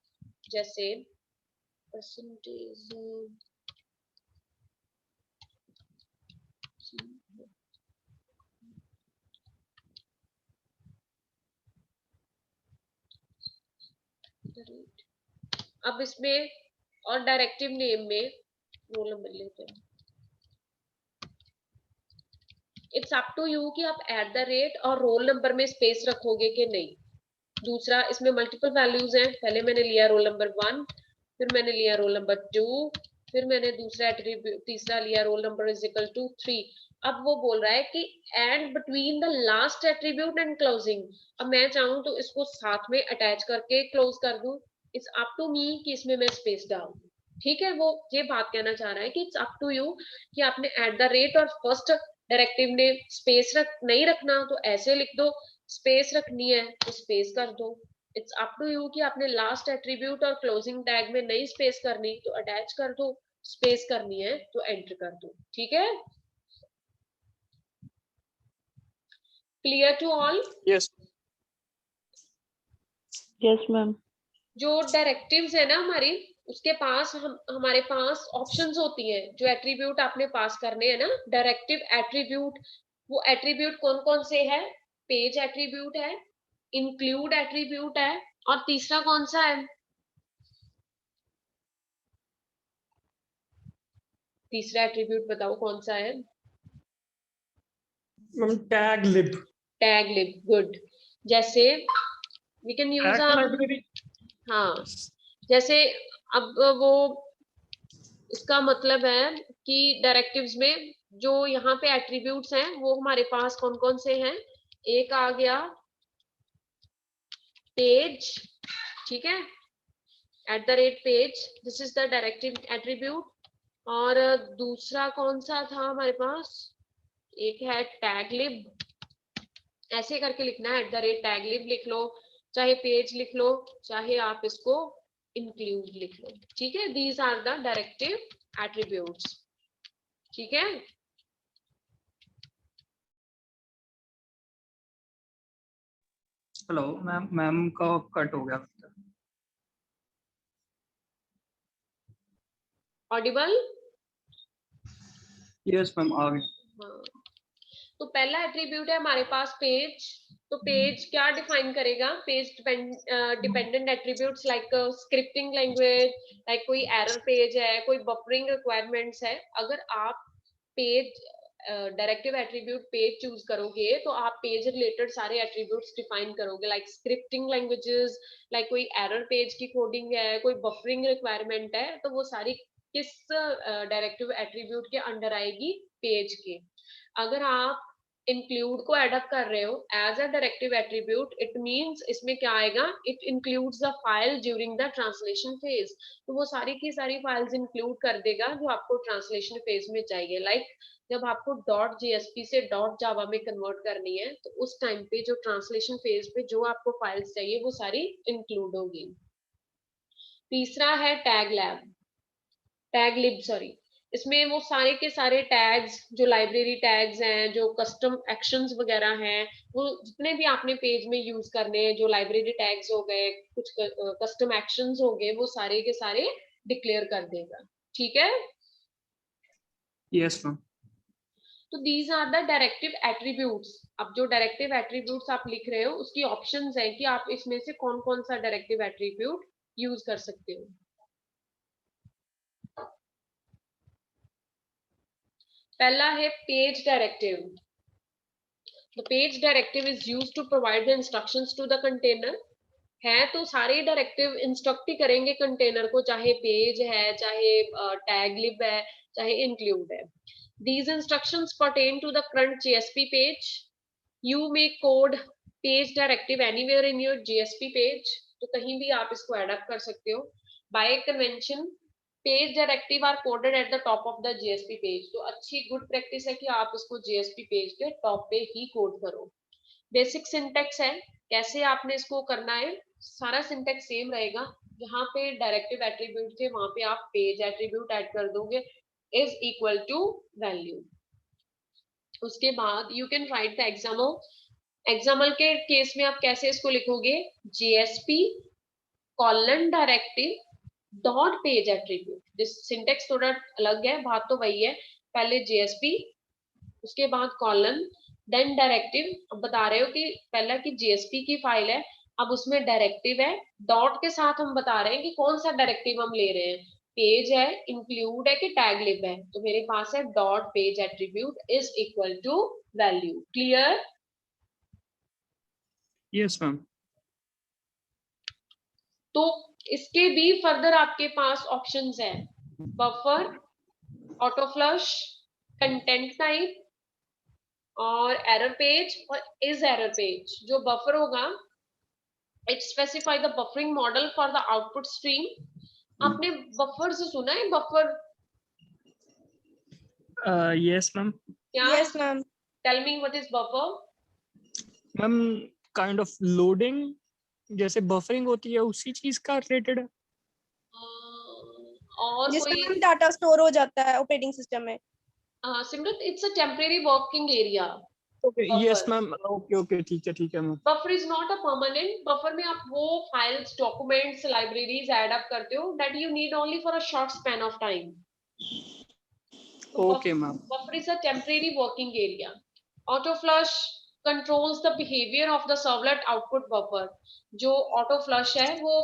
जैसे परसेंटेज अब इसमें और डायरेक्टिव नेम में रोल नंबर लेते हैं। इट्स अप टू यू कि आप @ और रोल नंबर में स्पेस रखोगे कि नहीं। दूसरा, इसमें मल्टीपल वैल्यूज हैं, पहले मैंने लिया रोल नंबर 1, फिर मैंने लिया रोल नंबर 2, फिर मैंने दूसरा एट्रीब्यूट तीसरा लिया roll number is equal to 3। अब वो बोल रहा है कि and between the last attribute and closing. अब मैं चाहूँ तो इसको साथ में अटैच करके क्लोज कर दूं, इट्स अप टू मी कि इसमें मैं स्पेस डालूं। ठीक है। वो ये बात कहना चाह रहा है कि इट्स अप टू यू कि आपने @ और फर्स्ट डायरेक्टिव ने स्पेस नहीं रखना तो ऐसे लिख दो, स्पेस रखनी है तो स्पेस कर दो। इट्स अप टू यू कि आपने लास्ट एट्रीब्यूट और क्लोजिंग टैग में नहीं स्पेस करनी तो अटैच कर दो, स्पेस करनी है तो एंटर कर दो। ठीक है। Clear to all? Yes. Yes ma'am. जो डायरेक्टिव्स है ना हमारी, उसके पास हमारे पास ऑप्शंस होती हैं। जो एट्रीब्यूट आपने पास करने हैं ना, डायरेक्टिव एट्रीब्यूट, वो एट्रीब्यूट कौन कौन से है, पेज एट्रीब्यूट है, इंक्लूड एट्रीब्यूट है, और तीसरा कौन सा है, तीसरा एट्रीब्यूट बताओ कौन सा है? टैग लिब, टैग लिब, गुड। जैसे वी कैन यूज लाइब्रेरी। हाँ, जैसे अब वो इसका मतलब है कि डायरेक्टिव्स में जो यहाँ पे एट्रीब्यूट्स हैं वो हमारे पास कौन कौन से हैं? एक आ गया पेज, ठीक है, @page, this is the directive attribute. और दूसरा कौन सा था हमारे पास? एक है टैग लिब, ऐसे करके लिखना है, टैग लिब लिख लो, चाहे पेज लिख लो, चाहे आप इसको इंक्लूड लिख लो, ठीक है। These are the directive attributes, ठीक है। हेलो मैम, मैम का कट हो गया। ऑडिबल? यस मैम, आ गए। हाँ, तो पहला एट्रीब्यूट है हमारे पास पेज। तो पेज क्या डिफाइन करेगा? Page dependent attributes like scripting language, like कोई एरर पेज है, कोई बफरिंग रिक्वायरमेंट्स है। अगर आप page directive attribute page choose करोगे तो आप पेज रिलेटेड सारे एट्रीब्यूट्स डिफाइन करोगे, लाइक स्क्रिप्टिंग लैंग्वेजेस, लाइक कोई एरर पेज की कोडिंग है, कोई बफरिंग रिक्वायरमेंट है, तो वो सारी किस डायरेक्टिव एट्रीब्यूट के अंडर आएगी? पेज के। अगर आप इंक्लूड को एडअप कर रहे हो as a directive attribute, it means इसमें क्या आएगा? It includes the file during the translation phase. तो वो सारी की सारी फाइल्स इंक्लूड कर देगा जो आपको ट्रांसलेशन फेज में चाहिए। लाइक जब आपको .jsp से .java में कन्वर्ट करनी है तो उस टाइम पे जो ट्रांसलेशन फेज पे जो आपको फाइल्स चाहिए वो सारी इंक्लूड होगी। तीसरा है टैग लिब, सॉरी। इसमें वो सारे के सारे टैग्स, जो लाइब्रेरी टैग्स हैं, जो कस्टम एक्शंस वगैरह हैं, वो जितने भी आपने पेज में यूज करने हैं, जो लाइब्रेरी टैग्स हो गए, कुछ कस्टम एक्शंस हो गए, वो सारे के सारे डिक्लेयर कर देगा, ठीक है। Yes ma'am. तो these are the directive attributes. अब जो डायरेक्टिव एट्रीब्यूट्स आप लिख रहे हो उसकी ऑप्शंस है कि आप इसमें से कौन कौन सा डायरेक्टिव एट्रीब्यूट यूज कर सकते हो। पहला है page directive. The page directive is used to provide the instructions to the container। है तो सारे डायरेक्टिव इंस्ट्रक्ट ही करेंगे कंटेनर को, चाहे पेज है, चाहे टैग लिब है, चाहे इंक्लूड है। These instructions pertain to the current JSP page। You may code page directive anywhere in your JSP page। तो कहीं भी आप इसको एडअप कर सकते हो। By convention, page directive are coded at the top of the JSP page. तो अच्छी गुड प्रैक्टिस है कि आप उसको JSP पेज के टॉप पे ही कोड करो। बेसिक सिंटेक्स है, कैसे आपने इसको करना है, सारा सिंटेक्स सेम रहेगा। जहां पे डायरेक्टिव एट्रीब्यूट थे वहां पे आप पेज एट्रीब्यूट ऐड कर दोगे, इज इक्वल टू वैल्यू। उसके बाद you can write the example के केस में आप कैसे इसको लिखोगे? JSP directive dot page attribute. Syntax थोड़ा अलग है, बात तो वही है। पहले JSP, उसके बाद कॉलन, देन डायरेक्टिव। अब बता रहे हो कि पहला की JSP की फाइल है, अब उसमें डायरेक्टिव है, डॉट के साथ हम बता रहे हैं कि कौन सा डायरेक्टिव हम ले रहे हैं, पेज है, इंक्लूड है कि टैग लिब है। तो मेरे पास है dot page attribute is equal to value. Clear? Yes ma'am. तो इसके भी फर्दर आपके पास ऑप्शंस है, buffer, auto flush, content type और एरर पेज और इज एरर पेज। जो बफर होगा, it specify the buffering model for the output stream. आपने बफर से सुना है? Buffer yes ma'am. क्या? Yes, ma'am. Tell me what is buffer. Ma'am kind of loading, जैसे बफरिंग होती है उसी चीज का रिलेटेड है। और जिसमें कोई मैम डाटा स्टोर हो जाता है ऑपरेटिंग सिस्टम में। Simrat, it's a temporary working area. Okay yes ma'am, okay okay, ठीक है ma'am. Buffer is not a permanent. Buffer में आप वो files, documents, libraries add up करते हो that you need only for a short span of time. Okay ma'am. Buffer is a temporary working area. Auto flush controls the behavior of the servlet output buffer। जो auto flush है वो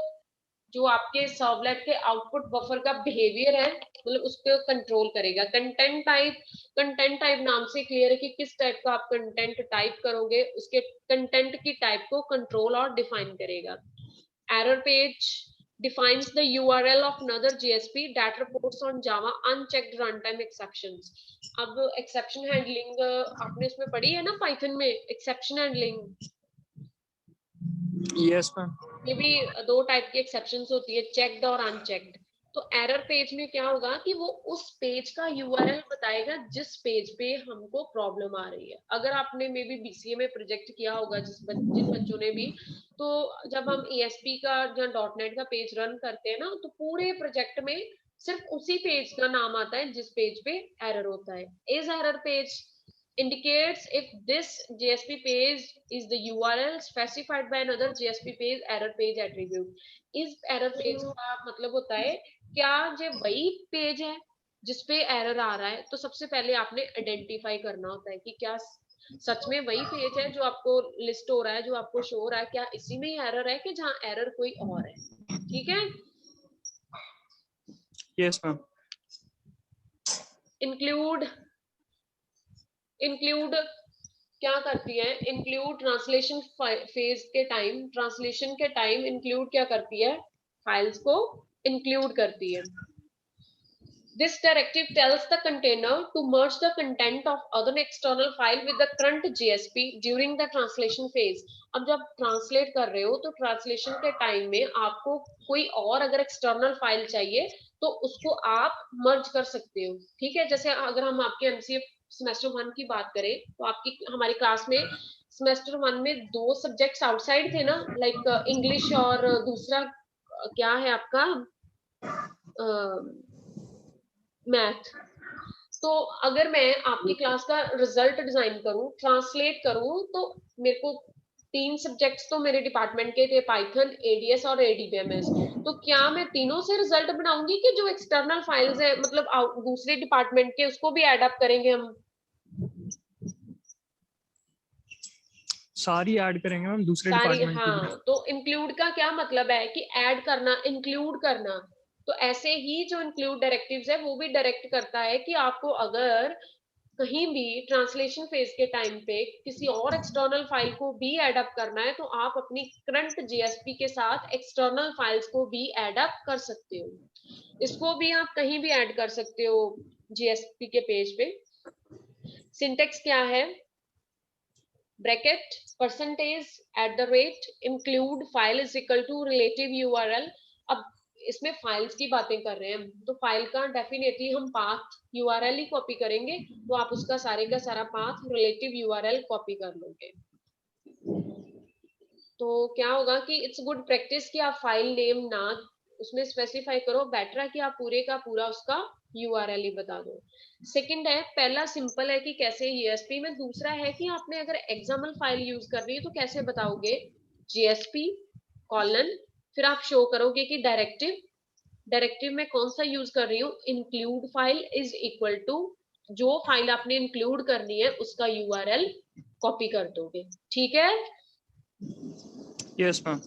जो आपके सर्वलेट के आउटपुट बफर का बिहेवियर है, मतलब उसको कंट्रोल करेगा। कंटेंट टाइप नाम से क्लियर है कि किस टाइप का आप कंटेंट टाइप करोगे, उसके कंटेंट की टाइप को कंट्रोल और डिफाइन करेगा। Error page defines the URL of another GSP that reports on Java unchecked runtime exceptions. अब exception handling आपने इसमें पढ़ी है ना Python में, exception handling। Yes ma'am. ये भी दो टाइप की एक्सेप्शंस होती है, चेक्ड और अनचेक्ड। तो एरर पेज में क्या होगा कि वो उस पेज का यूआरएल बताएगा जिस पेज पे हमको प्रॉब्लम आ रही है। अगर आपने मे बी बीसीए में प्रोजेक्ट किया होगा जिन बच्चों ने भी, तो जब हम ESP का या .NET का पेज रन करते हैं ना, तो पूरे प्रोजेक्ट में सिर्फ उसी पेज का नाम आता है जिस पेज पे एरर होता है। Is error page indicates if this JSP page is the URL specified by another JSP page error page attribute। इस error page का मतलब होता है क्या ये वही पेज है जिसपे एरर आ रहा है। तो सबसे पहले आपने आइडेंटिफाई करना होता है कि क्या सच में वही पेज है जो आपको लिस्ट हो रहा है, जो आपको शो हो रहा है, क्या इसी में ही एरर है कि जहाँ एरर कोई और है। ठीक है। Yes ma'am. इंक्लूड क्या करती है, इंक्लूड ट्रांसलेशन फेज के टाइम, ट्रांसलेशन के टाइम इंक्लूड क्या करती है, फाइल्स को इंक्लूड करती है। This directive tells the container to merge the content of other external file with the current JSP during the translation phase। अब जब ट्रांसलेट कर रहे हो तो ट्रांसलेशन के टाइम में आपको कोई और अगर एक्सटर्नल फाइल चाहिए तो उसको आप मर्ज कर सकते हो। ठीक है। जैसे अगर हम आपके MCA सेमेस्टर 1 की बात करें तो आपकी हमारी क्लास में सेमेस्टर 1 में 2 सब्जेक्ट्स आउटसाइड थे ना, लाइक इंग्लिश और दूसरा क्या है आपका मैथ। तो अगर मैं आपकी क्लास का रिजल्ट डिजाइन करूं, ट्रांसलेट करूं, तो मेरे को 3 सब्जेक्ट्स तो मेरे डिपार्टमेंट के थे, पाइथन, ADS और ADBMS। तो क्या मैं तीनों से रिजल्ट बनाऊंगी कि जो एक्सटर्नल फाइल्स है मतलब दूसरे डिपार्टमेंट के उसको भी ऐड अप करेंगे हम? सारी ऐड करेंगे हम दूसरे सारी, डिपार्टमेंट की भी। हाँ। तो इंक्लूड का क्या मतलब है कि ऐड करना, इंक्लूड करना। तो ऐसे ही जो इंक्लूड डायरेक्टिव्स है वो भी डायरेक्ट करता है कि आपको अगर कहीं भी ट्रांसलेशन फेज के टाइम पे किसी और एक्सटर्नल फाइल को भी ऐड अप करना है तो आप अपनी करंट JSP के साथ एक्सटर्नल फाइल्स को भी ऐड अप कर सकते हो। इसको भी आप कहीं भी ऐड कर सकते हो JSP के पेज पे। सिंटेक्स क्या है, bracket %@ include file is equal to relative URL। अब इसमें फाइल्स की बातें कर रहे हैं तो फाइल का डेफिनेटली हम पाथ URL ही कॉपी करेंगे, तो आप उसका सारे का सारा पाथ रिलेटिव URL कॉपी कर लोगे। तो क्या होगा कि इट्स गुड प्रैक्टिस कि आप फाइल नेम ना उसमें स्पेसिफाई करो, बेटर है कि आप पूरे का पूरा उसका URL ही बता दो। सेकंड है, पहला सिंपल है कि कैसे ESP में, दूसरा है कि आपने अगर XAML फाइल यूज कर रही है तो कैसे बताओगे, JSP कॉलन, फिर आप शो करोगे कि डायरेक्टिव में कौन सा यूज कर रही हूँ, include file is equal to जो फाइल आपने इंक्लूड करनी है उसका URL कॉपी कर दोगे। ठीक है। Yes ma'am.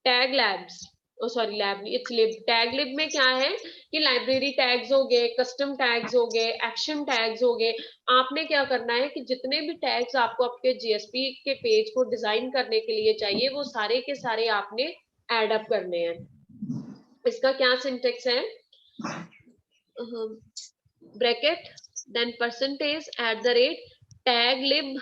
Tag labs, sorry lab नहीं, इट्स लिब। टैग लिब में क्या है कि लाइब्रेरी टैग्स हो गए, कस्टम टैग्स हो गए, एक्शन टैग्स हो गए। आपने क्या करना है कि जितने भी टैग्स आपको आपके JSP के पेज को डिजाइन करने के लिए चाहिए वो सारे के सारे आपने ऐड अप करने हैं। इसका क्या सिंटेक्स है, bracket then %@ tag lib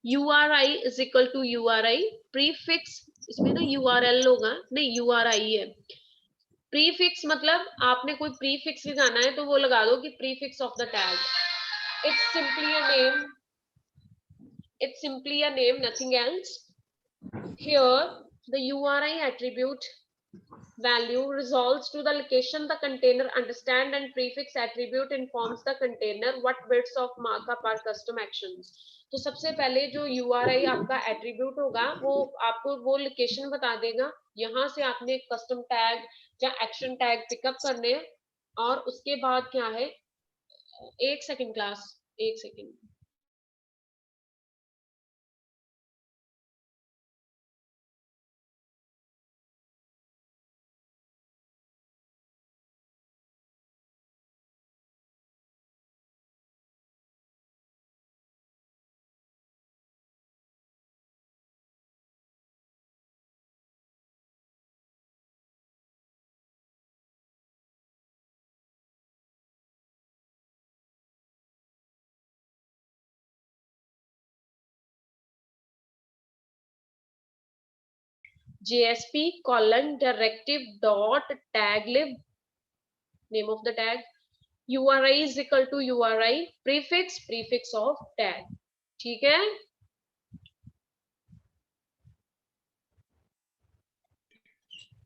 URI is equal to URI prefix, इसमें ना URL होगा नहीं URI है। प्रीफिक्स मतलब आपने कोई प्रीफिक्स लगाना है तो वो लगा दो कि prefix of the tag. It's simply a name, nothing else. Here the URI attribute value resolves to the location the container understand and prefix attribute informs the container what bits of markup are custom actions। तो सबसे पहले जो URI आपका एट्रीब्यूट होगा वो आपको वो लोकेशन बता देगा, यहाँ से आपने कस्टम टैग या एक्शन टैग पिकअप करने हैं। और उसके बाद क्या है, एक second JSP colon directive dot tag lib, name of the tag, URI is equal to URI prefix of tag. ठीक है,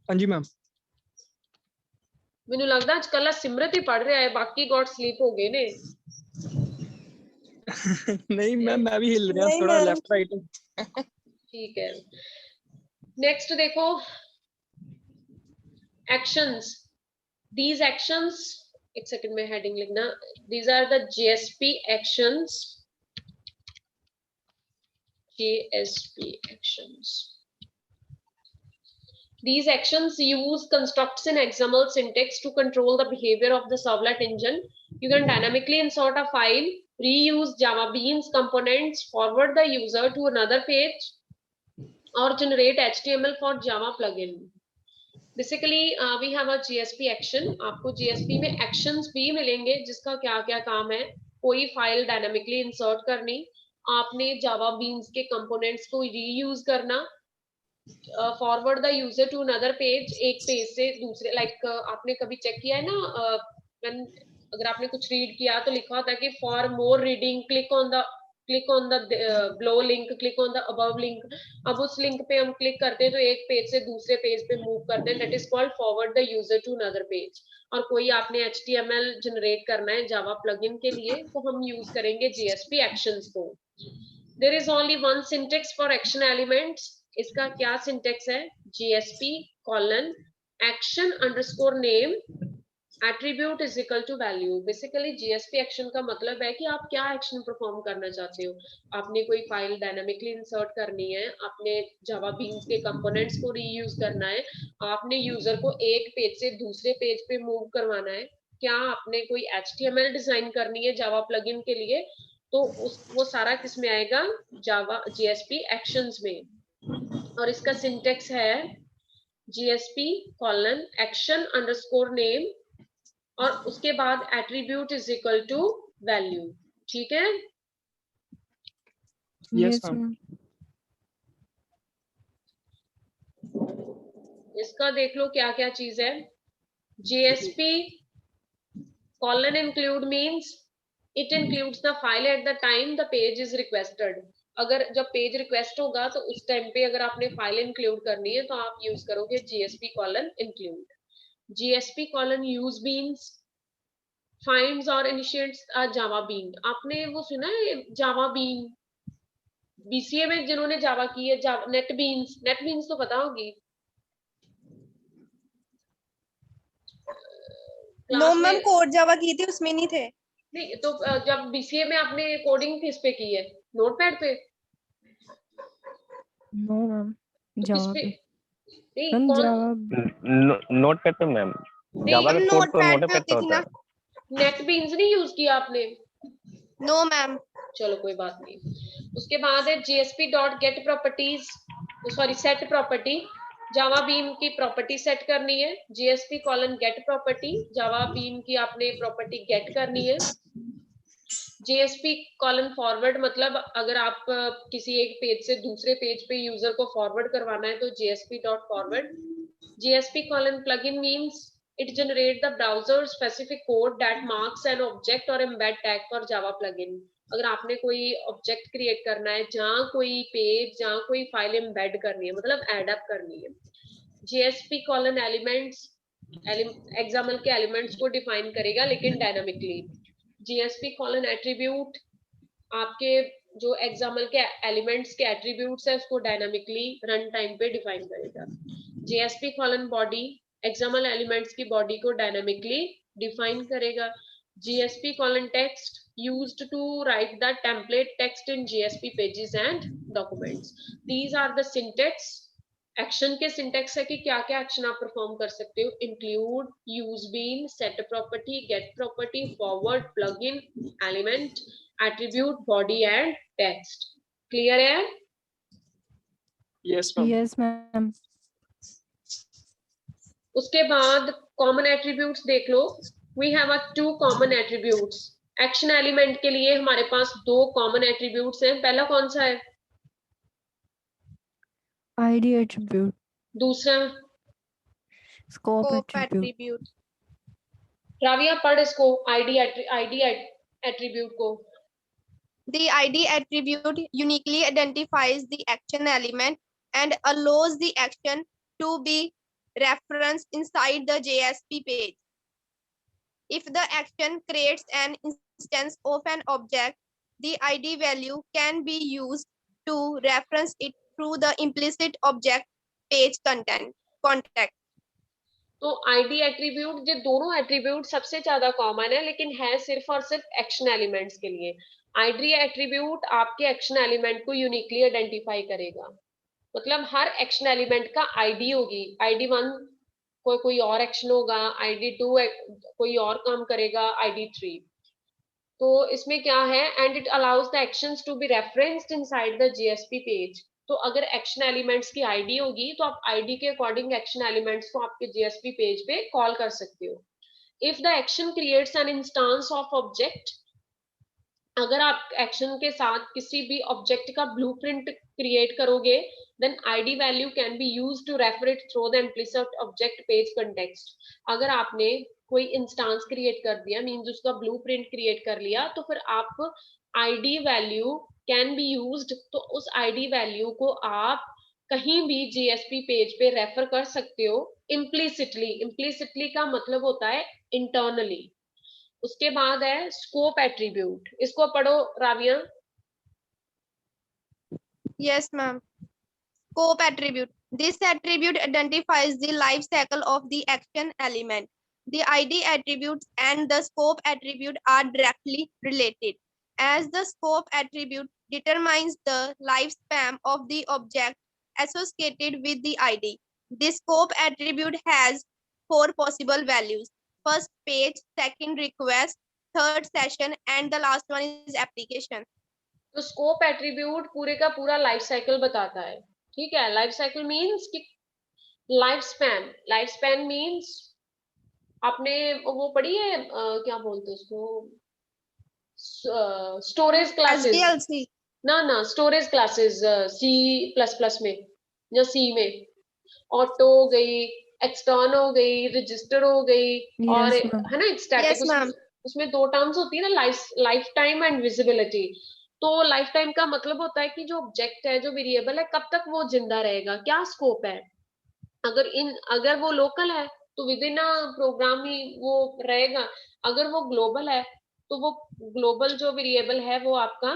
हाँ जी मैम। ਮੈਨੂੰ ਲੱਗਦਾ ਅੱਜ ਕੱਲ੍ਹ ਸਿਮਰਤ ਹੀ ਪੜ ਰਿਹਾ ਹੈ, ਬਾਕੀ ਗॉड स्लीप ਹੋ ਗਏ ਨੇ। नहीं मैम, मैं भी हिल रहा नहीं थोड़ा मैम। Left right. ठीक है, नेक्स्ट देखो एक्शंस। these actions, एक सेकंड में हेडिंग लिखना, these are the JSP actions, JSP actions. These actions use constructs in XML syntax to control the behavior of the servlet engine. You can dynamically insert a file, reuse Java Beans components, forward the user to another page, or generate HTML for Java plugin. Basically, we have a JSP action. आपको JSP में actions भी मिलेंगे जिसका क्या क्या काम है। कोई फाइल डायनामिकली इंसर्ट करनी, आपने Java Beans के कंपोनेंट्स को रीयूज करना, forward the user to another page, एक पेज से दूसरे, लाइक आपने कभी चेक किया है ना, अगर आपने कुछ रीड किया तो लिखा होता है कि for more reading click on the below link, click on the above link. अब उस लिंक पे हम क्लिक करते हैं तो एक पेज से दूसरे पेज पे मूव करते हैं, that is called forward the user to another page. और कोई आपने HTML जनरेट करना है जावा प्लगइन के लिए तो हम यूज करेंगे JSP एक्शंस को। There is only one syntax for action elements. इसका क्या सिंटेक्स है, JSP colon action underscore name attribute is equal to value। Basically JSP action का मतलब है कि आप क्या एक्शन परफॉर्म करना चाहते हो। आपने कोई फाइल डायनामिकली इंसर्ट करनी है, आपने जावा बीन्स के कंपोनेंट्स को रीयूज करना है, आपने यूजर को एक पेज से दूसरे पेज पे मूव करवाना है, क्या आपने कोई HTML डिजाइन करनी है जावा प्लगइन के लिए, तो वो सारा किस में आएगा, जावा JSP एक्शंस में। और इसका सिंटेक्स है JSP colon action underscore name और उसके बाद attribute is equal to value। ठीक है, Yes, Yes, ma'am. ma'am. इसका देख लो क्या क्या चीज है। JSP colon include means it includes the file at the time the page is requested। अगर जब पेज रिक्वेस्ट होगा तो उस टाइम पे अगर आपने फाइल इंक्लूड करनी है तो आप यूज करोगे JSP colon include। JSP colon use beans finds और initiates a Java bean। आपने वो सुना है Java bean, BCA में जिन्होंने जावा की है, NetBeans तो पता होगी। नो मैम, कोड जावा की थी, उसमें नहीं थे। नहीं तो जब BCA में आपने कोडिंग किस पे की है, नोटपैड पे? No, ma'am. Java पे? पे। नहीं मैम कौन, Java नोटपैड पे मैम, नहीं जावा का कोड तो नोटपैड पे नोटपैड पे होती थी होता ना। है। NetBeans नहीं यूज किया आपने? No ma'am. चलो कोई बात नहीं। उसके बाद है JSP dot get properties, sorry set property. Java bean की प्रॉपर्टी सेट करनी है, JSP colon get property, Java bean की आपने प्रॉपर्टी गेट करनी है। JSP कॉलन फॉरवर्ड, मतलब अगर आप किसी एक पेज से दूसरे पेज पे यूजर को फॉरवर्ड करवाना है तो JSP dot forward. JSP colon plugin means it generate the browser specific code that marks an object or embed tag for Java plugin। अगर आपने कोई ऑब्जेक्ट क्रिएट करना है जहां कोई पेज, जहां कोई फाइल एम्बेड करनी है, मतलब एड अप करनी है। JSP colon एलिमेंट्स एग्जाम्पल के एलिमेंट्स को डिफाइन करेगा लेकिन डायनामिकली। JSP colon एट्रीब्यूट आपके जो एग्जाम्पल के एलिमेंट्स के एट्रीब्यूट्स है उसको डायनामिकली रन टाइम पे डिफाइन करेगा। JSP colon body example elements की बॉडी को डायनामिकली डिफाइन करेगा। JSP colon text used to write the template text in JSP pages and documents। These are the syntax। Action के सिंटेक्स है कि क्या क्या एक्शन आप परफॉर्म कर सकते हो, include, use bean, set property, get property, forward, plug in, element, attribute, body and text. Clear है? Yes, ma'am. Yes, ma'am. उसके बाद कॉमन एट्रीब्यूट्स देख लो। We have 2 common attributes. Action element के लिए हमारे पास 2 कॉमन एट्रीब्यूट्स हैं। पहला कौन सा है? ID attribute। दूसरा Scope Scope attribute. attribute. Rabia पढ़ इसको, आईडी एट्रीब्यूट को। The ID attribute uniquely identifies the action element and allows the action to be referenced inside the JSP page. If the action creates an instance of an object, the ID value can be used to reference it through the implicit object page context. तो आईडी एट्रीब्यूट, ये दोनों एट्रीब्यूट सबसे ज्यादा कॉमन है, लेकिन है सिर्फ और सिर्फ एक्शन एलिमेंट्स के लिए। आईडी एट्रीब्यूट आपके एक्शन एलिमेंट को यूनिकली आइडेंटिफाई करेगा, मतलब हर एक्शन एलिमेंट का आईडी होगी। आईडी 1 कोई और एक्शन होगा, आईडी 2 कोई और काम करेगा, आईडी 3। तो इसमें क्या है, and it allows the actions to be referenced inside the JSP page. तो अगर एक्शन एलिमेंट्स की आईडी होगी तो आप आईडी के अकॉर्डिंग एक्शन एलिमेंट्स को आपके जीएसपी पेज पे कॉल कर सकते हो। If the action creates an instance of object, अगर आप एक्शन के साथ किसी भी ऑब्जेक्ट का ब्लूप्रिंट क्रिएट करोगे, then id value can be used to refer it through the implicit object page context। अगर आपने कोई इंस्टेंस क्रिएट कर दिया, मींस उसका ब्लूप्रिंट क्रिएट कर लिया, तो फिर आप id value can be used, तो उस id value को आप कहीं भी जीएसपी पेज पे रेफर कर सकते हो इम्प्लिसिटली। इम्प्लिसिटली का मतलब होता है इंटरनली। उसके बाद है स्कोप एट्रीब्यूट, इसको पढ़ो Rabia. Yes, ma'am. Scope attribute. This attribute identifies the life cycle of the action element. The ID attribute and the scope attribute are directly related, as the scope attribute determines the lifespan of the object associated with the ID. The scope attribute has 4 possible values: first page, second request, third session, and the last one is application. तो स्कोप एट्रीब्यूट पूरे का पूरा लाइफ साइकिल बताता है, ठीक है। लाइफ साइकिल मींस कि life span, life span means आपने वो पढ़ी है, क्या बोलते हैं उसको, स्टोरेज क्लासेस SDLC. ना स्टोरेज क्लासेस C++ में या सी में, ऑटो हो गई, एक्सटर्न हो गई, रजिस्टर हो गई, और Yes, ma'am. है ना स्टैटिक। Yes, ma'am. उसमें 2 टर्म्स होती है ना, लाइफ टाइम एंड विजिबिलिटी। तो लाइफ टाइम का मतलब होता है कि जो ऑब्जेक्ट है, जो वेरिएबल है, कब तक वो जिंदा रहेगा, क्या स्कोप है। अगर वो लोकल है तो विद इन प्रोग्राम ही वो रहेगा। अगर वो ग्लोबल है तो वो ग्लोबल जो वेरिएबल है वो आपका,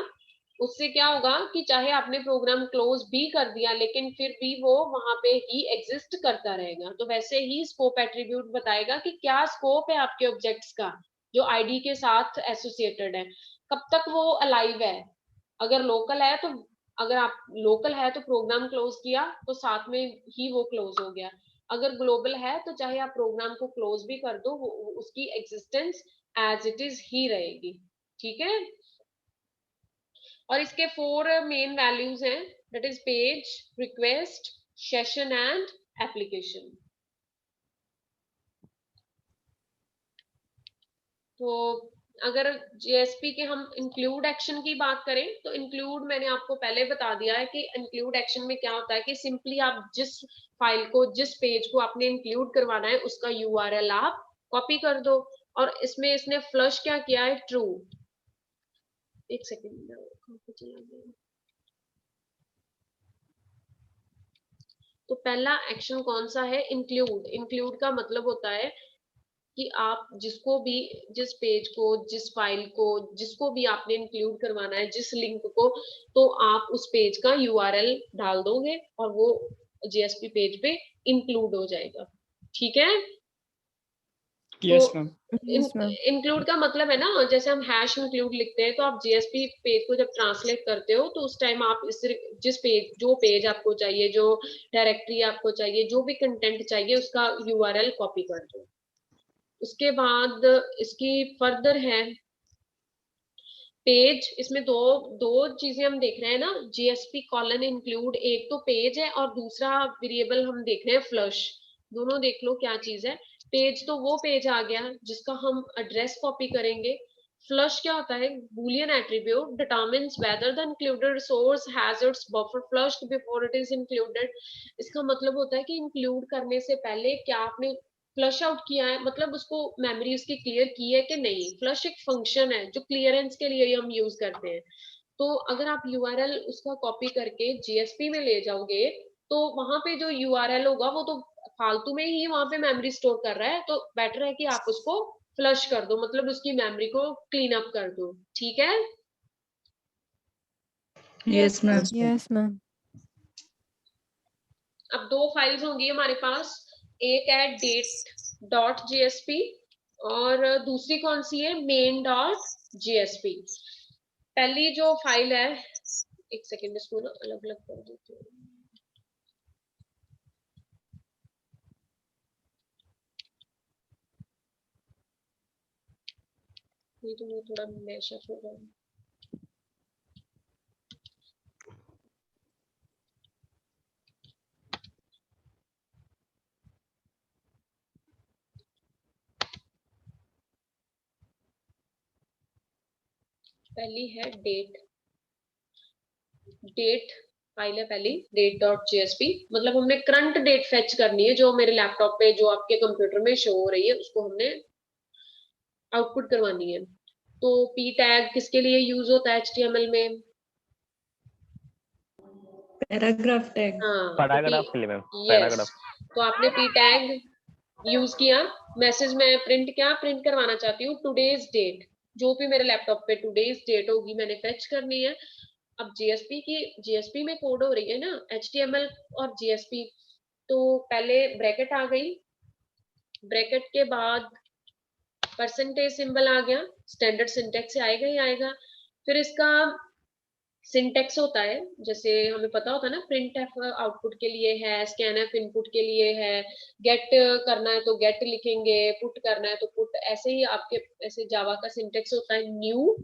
उससे क्या होगा कि चाहे आपने प्रोग्राम क्लोज भी कर दिया, लेकिन फिर भी वो वहां पे ही एग्जिस्ट करता रहेगा। तो वैसे ही स्कोप एट्रीब्यूट बताएगा कि क्या स्कोप है आपके ऑब्जेक्ट्स का जो आईडी के साथ एसोसिएटेड है, कब तक वो अलाइव है। अगर लोकल है तो, अगर आप लोकल है तो प्रोग्राम क्लोज किया तो साथ में ही वो क्लोज हो गया। अगर ग्लोबल है तो चाहे आप प्रोग्राम को क्लोज भी कर दो, उसकी एग्जिस्टेंस एज इट इज ही रहेगी, ठीक है। और इसके 4 मेन वैल्यूज हैं, that is page, request, session and application. तो अगर जेएसपी के हम इंक्लूड एक्शन की बात करें तो इंक्लूड मैंने आपको पहले बता दिया है कि इंक्लूड एक्शन में क्या होता है कि सिंपली आप जिस फाइल को, जिस पेज को आपने इंक्लूड करवाना है, उसका यूआरएल आप कॉपी कर दो। और इसमें इसने फ्लश क्या किया है, ट्रू। एक सेकेंड, तो पहला एक्शन कौन सा है, इंक्लूड। इंक्लूड का मतलब होता है कि आप जिसको भी, जिस पेज को, जिस फाइल को, जिसको भी आपने इंक्लूड करवाना है, जिस लिंक को, तो आप उस पेज का यूआरएल डाल दोगे और वो जीएसपी पेज पे इंक्लूड हो जाएगा, ठीक है। Yes ma'am. Yes, ma'am. Include का मतलब है ना, जैसे हम हैश इंक्लूड लिखते हैं, तो आप जीएसपी पेज को जब ट्रांसलेट करते हो तो उस टाइम आप जिस पेज, जो पेज आपको चाहिए, जो डायरेक्टरी आपको चाहिए, जो भी कंटेंट चाहिए, उसका यूआरएल कॉपी कर दो। उसके बाद इसकी फर्दर है पेज। इसमें दो चीजें हम देख रहे हैं ना, जीएसपी कॉलन इंक्लूड, एक तो पेज है और दूसरा वेरिएबल हम देख रहे हैं फ्लश। दोनों देख लो क्या चीज है। पेज तो वो पेज आ गया जिसका हम एड्रेस कॉपी करेंगे, फ्लश क्या होता है? Boolean attribute determines whether the included resource has its buffer flushed before it is included. इसका मतलब होता है कि इंक्लूड करने से पहले क्या आपने फ्लश आउट किया है, मतलब उसको मेमोरी उसकी क्लियर की है कि नहीं। फ्लश एक फंक्शन है जो क्लियरेंस के लिए हम यूज करते हैं। तो अगर आप यूआरएल उसका कॉपी करके जीएसपी में ले जाओगे तो वहां पे जो यूआरएल होगा वो तो फालतू में ही वहां पे मेमोरी स्टोर कर रहा है, तो बेटर है कि आप उसको फ्लश कर दो, मतलब उसकी मेमोरी को क्लीन अप कर दो। ठीक है? Yes ma'am. Yes, ma'am. अब दो फाइल्स होंगी हमारे पास, एक है date.jsp और दूसरी कौन सी है? main.jsp। पहली जो फाइल है, एक सेकेंड इसको ना अलग अलग कर देती हूँ। ये तो मैं थोड़ा मैशअप हो गया। पहली है डेट फाइल है पहली, date.jsp। मतलब हमने करंट डेट फेच करनी है जो मेरे लैपटॉप पे, जो आपके कंप्यूटर में शो हो रही है, उसको हमने आउटपुट करवानी है। तो p टैग किसके लिए यूज होता है HTML में? Paragraph tag. हाँ, पैराग्राफ के लिए मैम, यस। पैराग्राफ। तो आपने p टैग यूज किया, मैसेज में प्रिंट करवाना चाहती हूँ टुडेज डेट, जो भी मेरे लैपटॉप पे टुडेज डेट होगी मैंने फेच करनी है। अब जीएसपी में कोड हो रही है ना, HTML और जीएसपी। तो पहले ब्रैकेट आ गई, ब्रैकेट के बाद परसेंटेज सिंबल आ गया, स्टैंडर्ड सिंटेक्स से आएगा ही आएगा। फिर इसका सिंटेक्स होता है, जैसे हमें पता होता है ना, प्रिंट एफ आउटपुट के लिए है, स्कैन एफ इनपुट के लिए है, गेट करना है तो गेट लिखेंगे, पुट करना है तो पुट। ऐसे ही आपके ऐसे जावा का सिंटेक्स होता है, new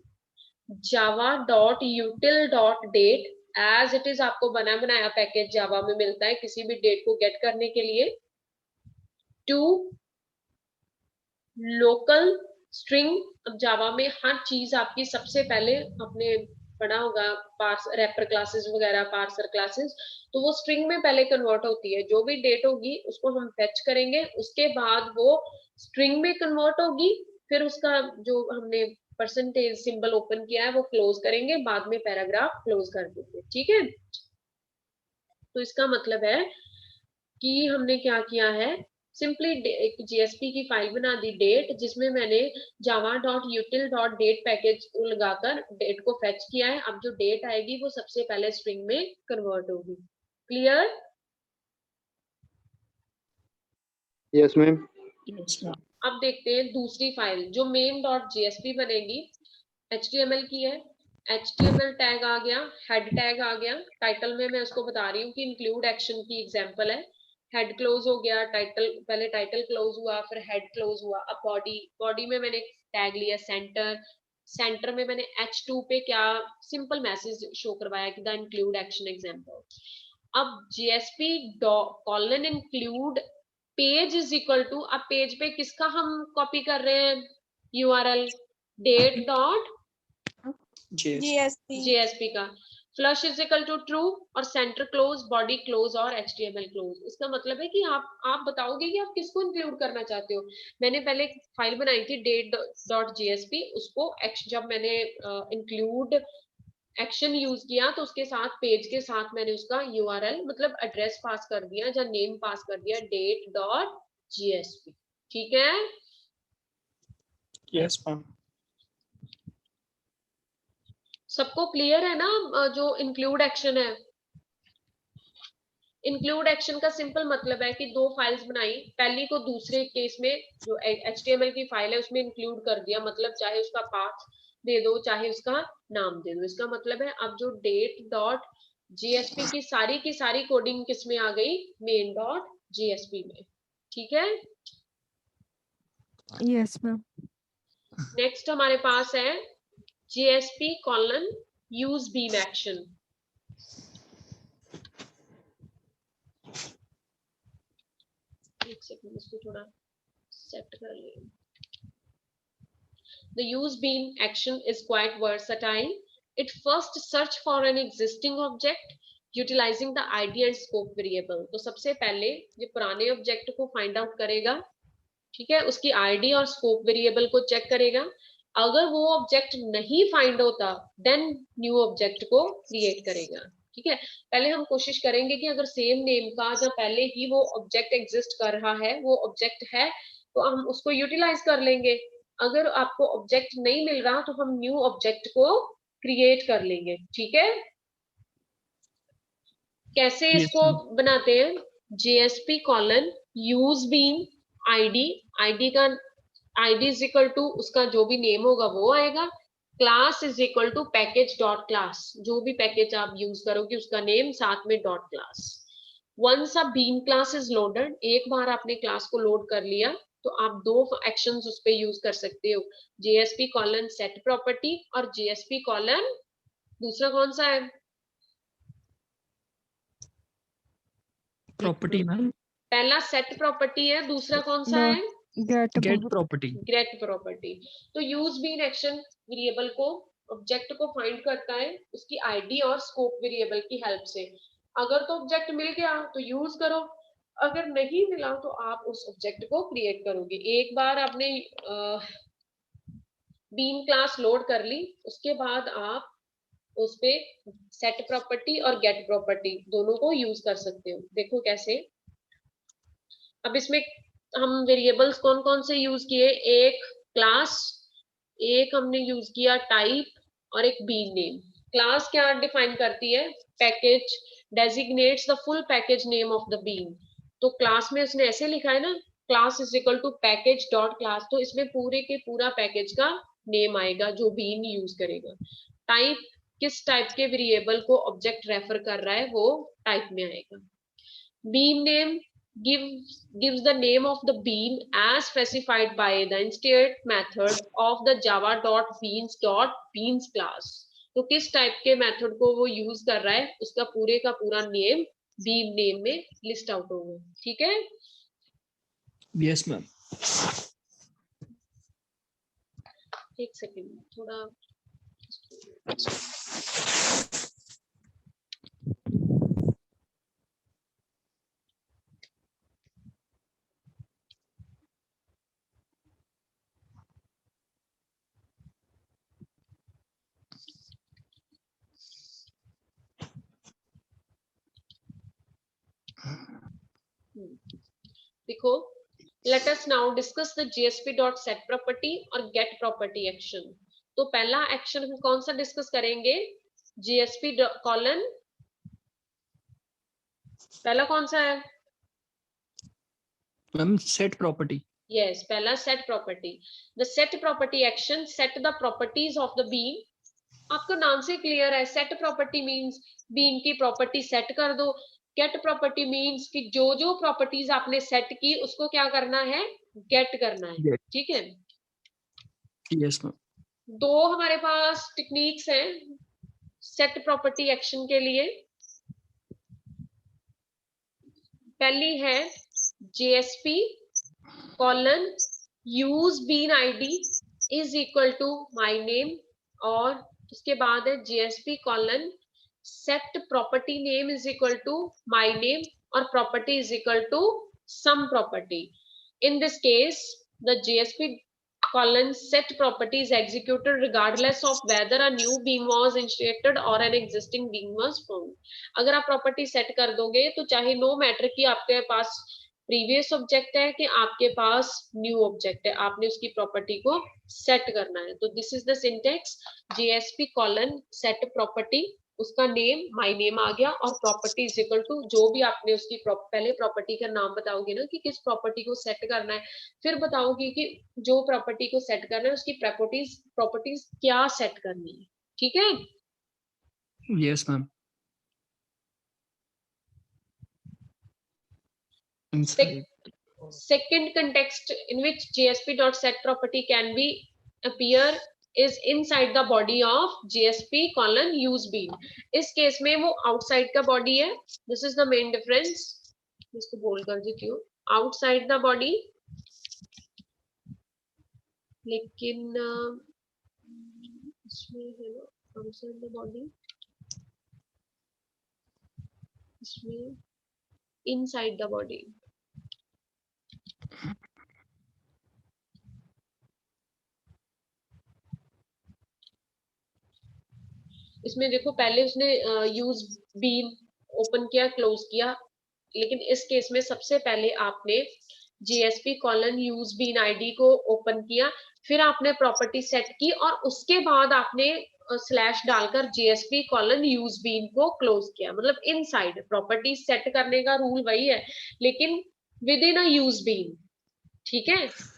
java.util.date as it is. आपको बना बनाया पैकेज जावा में मिलता है किसी भी डेट को गेट करने के लिए। To local string. अब जावा में हर चीज आपकी सबसे पहले आपने पढ़ा होगा, रैपर क्लासेस वगैरह, पार्सर क्लासेस, तो वो स्ट्रिंग में पहले कन्वर्ट होती है। जो भी डेट होगी उसको हम फेच करेंगे, उसके बाद वो स्ट्रिंग में कन्वर्ट होगी, फिर उसका जो हमने परसेंटेज सिंबल ओपन किया है वो क्लोज करेंगे, बाद में पैराग्राफ क्लोज कर देंगे। ठीक है? तो इसका मतलब है कि हमने क्या किया है, सिंपली एक जीएसपी की फाइल बना दी डेट, जिसमें मैंने java.util.date पैकेज लगाकर डेट को फेच किया है। अब जो डेट आएगी वो सबसे पहले स्ट्रिंग में कन्वर्ट होगी। क्लियर? Yes ma'am. अब देखते हैं दूसरी फाइल जो main.jsp बनेगी, HTML की है। HTML टैग आ गया, हेड टैग आ गया। टाइटल में मैं उसको बता रही हूँ कि इंक्लूड एक्शन की एग्जांपल है। हेड क्लोज हो गया, टाइटल पहले टाइटल क्लोज हुआ, फिर हेड क्लोज हुआ। अब बॉडी में मैंने टैग लिया सेंटर में मैंने H2 पे क्या सिंपल मैसेज शो करवाया कि द इंक्लूड एक्शन एग्जांपल। अब JSP colon include page is equal to, अब पेज पे किसका हम कॉपी कर रहे हैं URL? date.jsp का। Flush is equal to true और सेंटर क्लोज, बॉडी क्लोज और HTML क्लोज। इसका मतलब है कि आप बताओगे कि आप किसको इंक्लूड करना चाहते हो। मैंने पहले एक फाइल बनाई थी date.jsp, उसको जब मैंने इंक्लूड एक्शन यूज किया तो उसके साथ पेज के साथ मैंने उसका URL मतलब एड्रेस पास कर दिया या नेम पास कर दिया, date.jsp। ठीक है? Yes ma'am. सबको क्लियर है ना जो इंक्लूड एक्शन है? इंक्लूड एक्शन का सिंपल मतलब है कि दो फाइल्स बनाई, पहली को दूसरे केस में जो HTML की फाइल है उसमें इंक्लूड कर दिया, मतलब चाहे उसका पाथ दे दो चाहे उसका नाम दे दो। इसका मतलब है अब जो date.jsp की सारी कोडिंग किस में आ गई? main.jsp में। ठीक है? Yes, ma'am. नेक्स्ट हमारे पास है JSP colon use beam action. एक सेकंड इसको थोड़ा सेट कर ले। The use bean action is quite versatile. It first search for an existing object utilizing the ID and scope variable. तो सबसे पहले ये पुराने ऑब्जेक्ट को फाइंड आउट करेगा, ठीक है, उसकी आईडी और स्कोप वेरिएबल को चेक करेगा. अगर वो ऑब्जेक्ट नहीं फाइंड होता देन न्यू ऑब्जेक्ट को क्रिएट करेगा. ठीक है, पहले हम कोशिश करेंगे कि अगर सेम नेम का या पहले ही वो ऑब्जेक्ट एग्जिस्ट कर रहा है, वो ऑब्जेक्ट है, तो हम उसको यूटिलाइज कर लेंगे. अगर आपको ऑब्जेक्ट नहीं मिल रहा तो हम न्यू ऑब्जेक्ट को क्रिएट कर लेंगे. ठीक है, कैसे Yes, इसको बनाते हैं? JSP colon use bean ID, ID का आईडी इज इक्वल टू उसका जो भी नेम होगा वो आएगा. Class is equal to package dot class, जो भी पैकेज आप यूज करोगे उसका नेम साथ में dot class. Once a bean class is loaded, एक बार आपने क्लास को लोड कर लिया तो आप दो एक्शंस उस पे यूज कर सकते हो, JSP कॉलन सेट प्रॉपर्टी और JSP कॉलन दूसरा कौन सा है? Property ma'am. पहला सेट प्रॉपर्टी है, दूसरा कौन सा है? Get property. Get property. तो यूज बीन एक्शन वेरिएबल को, ऑब्जेक्ट को फाइंड करता है उसकी आईडी और स्कोप वेरिएबल की हेल्प से. अगर तो ऑब्जेक्ट मिल गया तो यूज करो, अगर नहीं मिला तो आप उस ऑब्जेक्ट को क्रिएट करोगे. एक बार आपने बीन क्लास लोड कर ली, उसके बाद आप उस पे सेट प्रॉपर्टी और गेट प्रॉपर्टी दोनों को यूज कर सकते हो. देखो कैसे. अब इसमें हम वेरिएबल्स कौन कौन से यूज किए? एक क्लास, एक हमने यूज किया टाइप और एक बीन नेम. क्लास क्या डिफाइन करती है? Package designates the full package name of the bean. तो क्लास में उसने ऐसे लिखा है ना, class is equal to package dot class, तो इसमें पूरे के पूरा पैकेज का नेम आएगा जो बीन यूज करेगा. टाइप किस टाइप के वेरिएबल को ऑब्जेक्ट रेफर कर रहा है वो टाइप में आएगा. Bean name gives the name of the bean as specified by the insert method of the java.beans class. तो किस टाइप के मेथड को वो यूज कर रहा है उसका पूरे का पूरा नेम बीन नेम में लिस्ट आउट होगा. ठीक है, यस मैम. एक सेकेंड थोड़ा. देखो, let us now discuss the JSP.set property और get property action. तो पहला एक्शन हम कौन सा डिस्कस करेंगे? JSP कॉलन, पहला कौन सा है मैम? Set property. यस, पहला set property. The set property action set the properties of the bean. आपको नाम से क्लियर है, सेट प्रॉपर्टी मींस बीन की प्रॉपर्टी सेट कर दो. गेट प्रॉपर्टी मींस कि जो जो प्रॉपर्टीज आपने सेट की उसको क्या करना है? गेट करना है. ठीक है, यस मैम. दो हमारे पास टेक्निक्स हैं सेट प्रॉपर्टी एक्शन के लिए. पहली है JSP colon use bean ID is equal to my name, और उसके बाद है JSP colon set property name is equal to my name or property is equal to some property. In this case, the JSP colon set property is executed regardless of whether a new bean was initiated or an existing bean was found. अगर आप property set कर दोगे तो चाहे no matter कि आपके पास previous object है कि आपके पास new object है, आपने उसकी property को set करना है. तो this is the syntax. JSP colon set property, उसका नेम माय नेम आ गया, और प्रॉपर्टी इज इक्वल टू जो भी आपने उसकी पहले प्रॉपर्टी का नाम बताओगे ना कि किस प्रॉपर्टी को सेट करना है, फिर बताओगे कि जो प्रॉपर्टी को सेट करना है उसकी प्रॉपर्टीज क्या सेट करनी है. ठीक है, yes ma'am. second context in which JSP.set property can be appear is inside the body of JSP colon use bean. इस केस में वो outside का body है. This is the main difference. इसको बोल कर देती हूँ. Outside the body लेकिन इसमें है ना आउटसाइड द बॉडी, इसमें इनसाइड द बॉडी। इसमें देखो पहले उसने यूज बीन ओपन किया, क्लोज किया, लेकिन इस केस में सबसे पहले आपने JSP colon use bean ID को ओपन किया, फिर आपने प्रॉपर्टी सेट की और उसके बाद आपने स्लैश डालकर JSP कॉलन यूज बीन को क्लोज किया। मतलब इनसाइड प्रॉपर्टी सेट करने का रूल वही है, लेकिन within a use bean. ठीक है,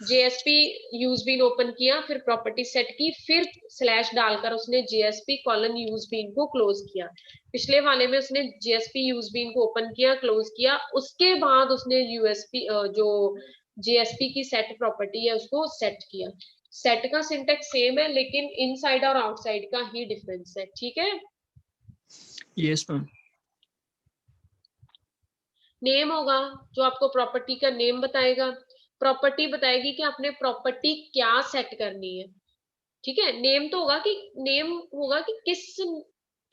JSP यूज बीन ओपन किया, फिर प्रॉपर्टी सेट की, फिर स्लैश डालकर उसने JSP कॉलन यूज बीन को क्लोज किया। पिछले वाले में उसने JSP यूज बीन को ओपन किया, क्लोज किया, उसके बाद उसने USP जो JSP की सेट प्रॉपर्टी है उसको सेट किया। सेट का सिंटेक्स सेम है, लेकिन इनसाइड और आउटसाइड का ही डिफरेंस है। ठीक है, यस मैम। नेम होगा जो आपको प्रॉपर्टी का नेम बताएगा, प्रॉपर्टी बताएगी कि आपने प्रॉपर्टी क्या सेट करनी है। ठीक है, नेम तो होगा कि नेम होगा कि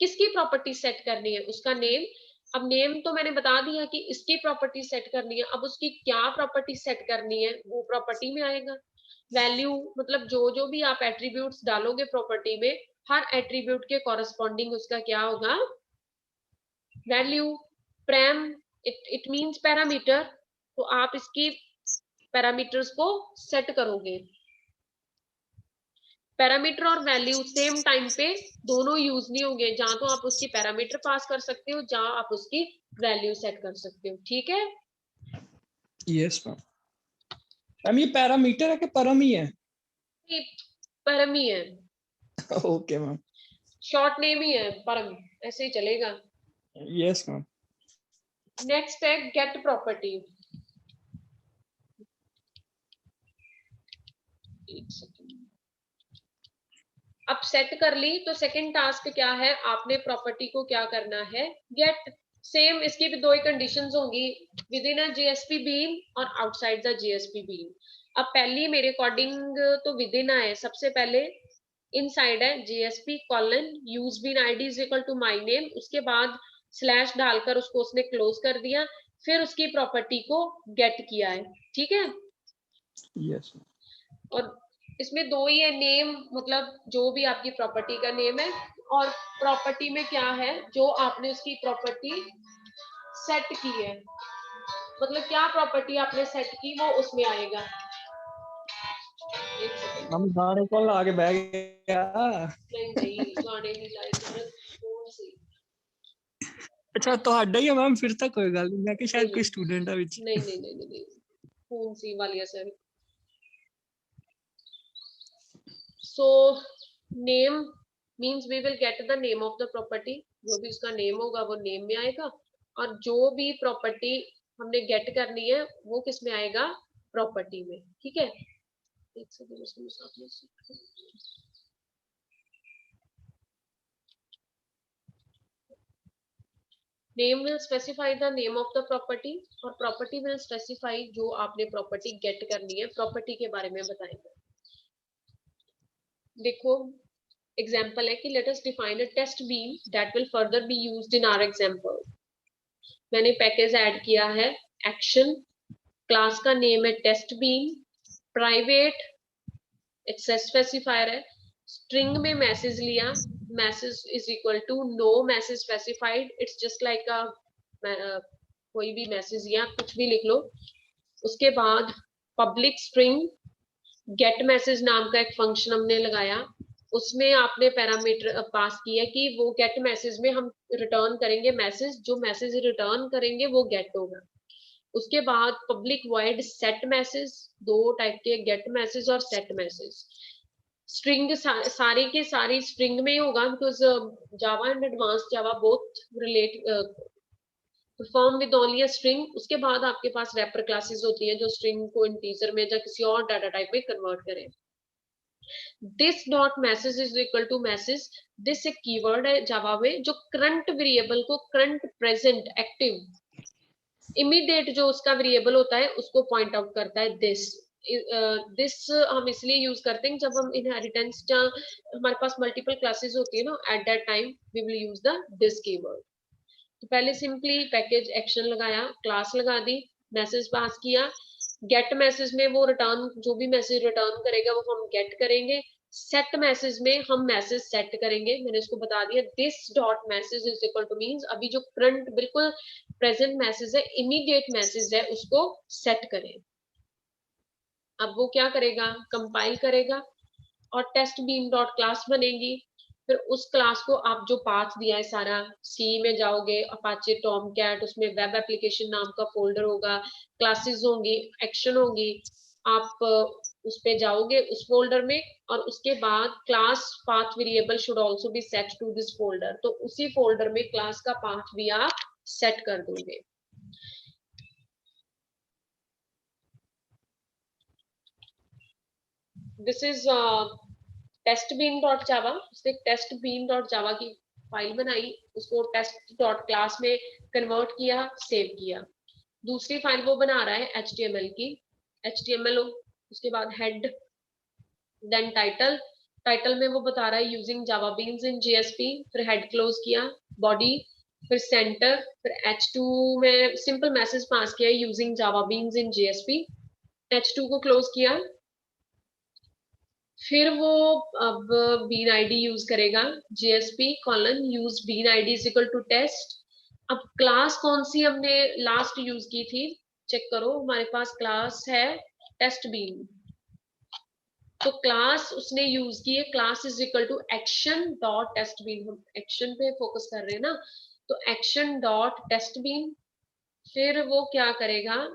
किसकी प्रॉपर्टी सेट करनी है, उसका नेम। अब नेम तो मैंने बता दिया कि इसकी प्रॉपर्टी सेट करनी है, अब उसकी क्या प्रॉपर्टी सेट करनी है वो प्रॉपर्टी में आएगा। वैल्यू मतलब जो भी आप एट्रीब्यूट्स डालोगे प्रॉपर्टी में, हर एट्रीब्यूट के कॉरेस्पॉन्डिंग उसका क्या होगा, value. Pram it means parameter, तो आप इसकी पैरामीटर्स को सेट करोगे। पैरामीटर और वैल्यू सेम टाइम पे दोनों यूज नहीं होंगे, जहां तो आप उसकी पैरामीटर पास कर सकते हो, जहां आप उसकी वैल्यू सेट कर सकते हो। ठीक है, यस मैम। मैम ये पैरामीटर है कि परम ही है? ये परम ही है, ओके मैम। शॉर्ट नेम ही है, परम, ऐसे ही चलेगा। Yes ma'am. नेक्स्ट है गेट प्रॉपर्टी। अब सेट कर ली तो सेकंड टास्क क्या है, आपने प्रॉपर्टी को क्या करना है, गेट। सेम इसकी भी दो ही कंडीशंस होंगी, within a JSP bean और आउटसाइड द JSP बीन। अब पहली मेरे अकॉर्डिंग तो विद इन है, सबसे पहले इनसाइड है JSP colon use bean ID is equal to my name, उसके बाद स्लैश डालकर उसको उसने क्लोज कर दिया, फिर उसकी प्रॉपर्टी को गेट किया है। ठीक है, यस। और इसमें दो ही है, नेम मतलब जो भी आपकी प्रॉपर्टी का नेम है, और प्रॉपर्टी में क्या है जो आपने उसकी प्रॉपर्टी सेट की है, मतलब क्या प्रॉपर्टी आपने सेट की वो उसमें आएगा। एक सेकंड, हम गाने को आगे बैठ गया। नहीं गाने नहीं लाए, कौन सी? अच्छा ਤੁਹਾਡਾ ਹੀ ਹੈ ਮੈਮ, ਫਿਰ ਤਾਂ ਕੋਈ ਗੱਲ ਨਹੀਂ, ਮੈਂ ਕਿ ਸ਼ਾਇਦ ਕੋਈ ਸਟੂਡੈਂਟ ਆ ਵਿੱਚ। नहीं कौन सी वाली sir. So name means we will get the name of the property, जो भी उसका नेम होगा वो नेम में आएगा, और जो भी प्रॉपर्टी हमने गेट करनी है वो किस में आएगा, प्रॉपर्टी में। ठीक है, एक सेकंड इसमें साथ में name will specify the name of the property, और प्रॉपर्टी विल स्पेसिफाई जो आपने प्रॉपर्टी गेट करनी है, प्रॉपर्टी के बारे में बताएंगे। देखो एग्जाम्पल है कि let us define a test bean that will further be used in our example. मैंने पैकेज ऐड किया है एक्शन, क्लास का नेम है test bean, private access specifier है, स्ट्रिंग में मैसेज लिया, message is equal to no message specified, it's just like a कोई भी मैसेज या कुछ भी लिख लो। उसके बाद पब्लिक स्ट्रिंग गेट मैसेज नाम का एक फंक्शन हमने लगाया, उसमें आपने पैरामीटर पास किया कि वो गेट मैसेज में हम रिटर्न करेंगे मैसेज, जो मैसेज रिटर्न करेंगे वो गेट होगा। उसके बाद पब्लिक वॉइड सेट मैसेज, दो टाइप के गेट मैसेज और सेट मैसेज। स्ट्रिंग सारी के सारी स्ट्रिंग में होगा, because Java and advance Java both relate perform with only a string. उसके बाद आपके पास रैपर क्लासेस होती है जो स्ट्रिंग को इंटीजर में या किसी और डाटा टाइप में कन्वर्ट करें। This dot message is equal to message, this एक कीवर्ड है जावा में जो करंट वेरिएबल को, करंट प्रेजेंट एक्टिव इमीडिएट जो उसका वेरिएबल होता है उसको पॉइंट आउट करता है। दिस दिस हम इसलिए यूज करते हैं जब हम इनहेरिटेंस हमारे पास मल्टीपल क्लासेस होती है ना, at that time we will use the this keyword. तो पहले सिंपली पैकेज एक्शन लगाया, क्लास लगा दी, मैसेज पास किया, गेट मैसेज में वो रिटर्न जो भी मैसेज रिटर्न करेगा वो हम गेट करेंगे, सेट मैसेज में हम मैसेज सेट करेंगे। मैंने इसको बता दिया this dot message is equal to means अभी जो करंट बिल्कुल प्रेजेंट मैसेज है, इमीडिएट मैसेज है, उसको सेट करें। अब वो क्या करेगा, कंपाइल करेगा और टेस्ट बीन डॉट क्लास बनेगी। फिर उस क्लास को आप जो पाथ दिया है सारा, सी में जाओगे, अपाचे टॉमकैट, उसमें वेब एप्लीकेशन नाम का फोल्डर होगा, क्लासेस होंगी, एक्शन होगी, आप उस पे जाओगे उस फोल्डर में, और उसके बाद class path variable should also be set to this folder, तो उसी फोल्डर में क्लास का पाथ भी आप सेट कर दोगे। This is testbean.java। उसने testbean.java की फाइल बनाई, उसको test.class में कन्वर्ट किया, सेव किया। दूसरी फाइल वो बना रहा है HTML की, HTML उसके बाद हेड, देन टाइटल, टाइटल में वो बता रहा है using Java beans in JSP, फिर हेड क्लोज किया, बॉडी, फिर सेंटर, फिर H2 में सिंपल मैसेज पास किया using Java beans in JSP, H2 को क्लोज किया। फिर वो अब बीन आईडी यूज करेगा, JSP colon use bean ID is equal to test. अब क्लास कौन सी हमने लास्ट यूज की थी, चेक करो, हमारे पास क्लास है टेस्ट बीन, तो क्लास उसने यूज की है, class is equal to action dot test bean, हम एक्शन पे फोकस कर रहे हैं ना, तो एक्शन डॉट टेस्ट बीन। फिर वो क्या करेगा,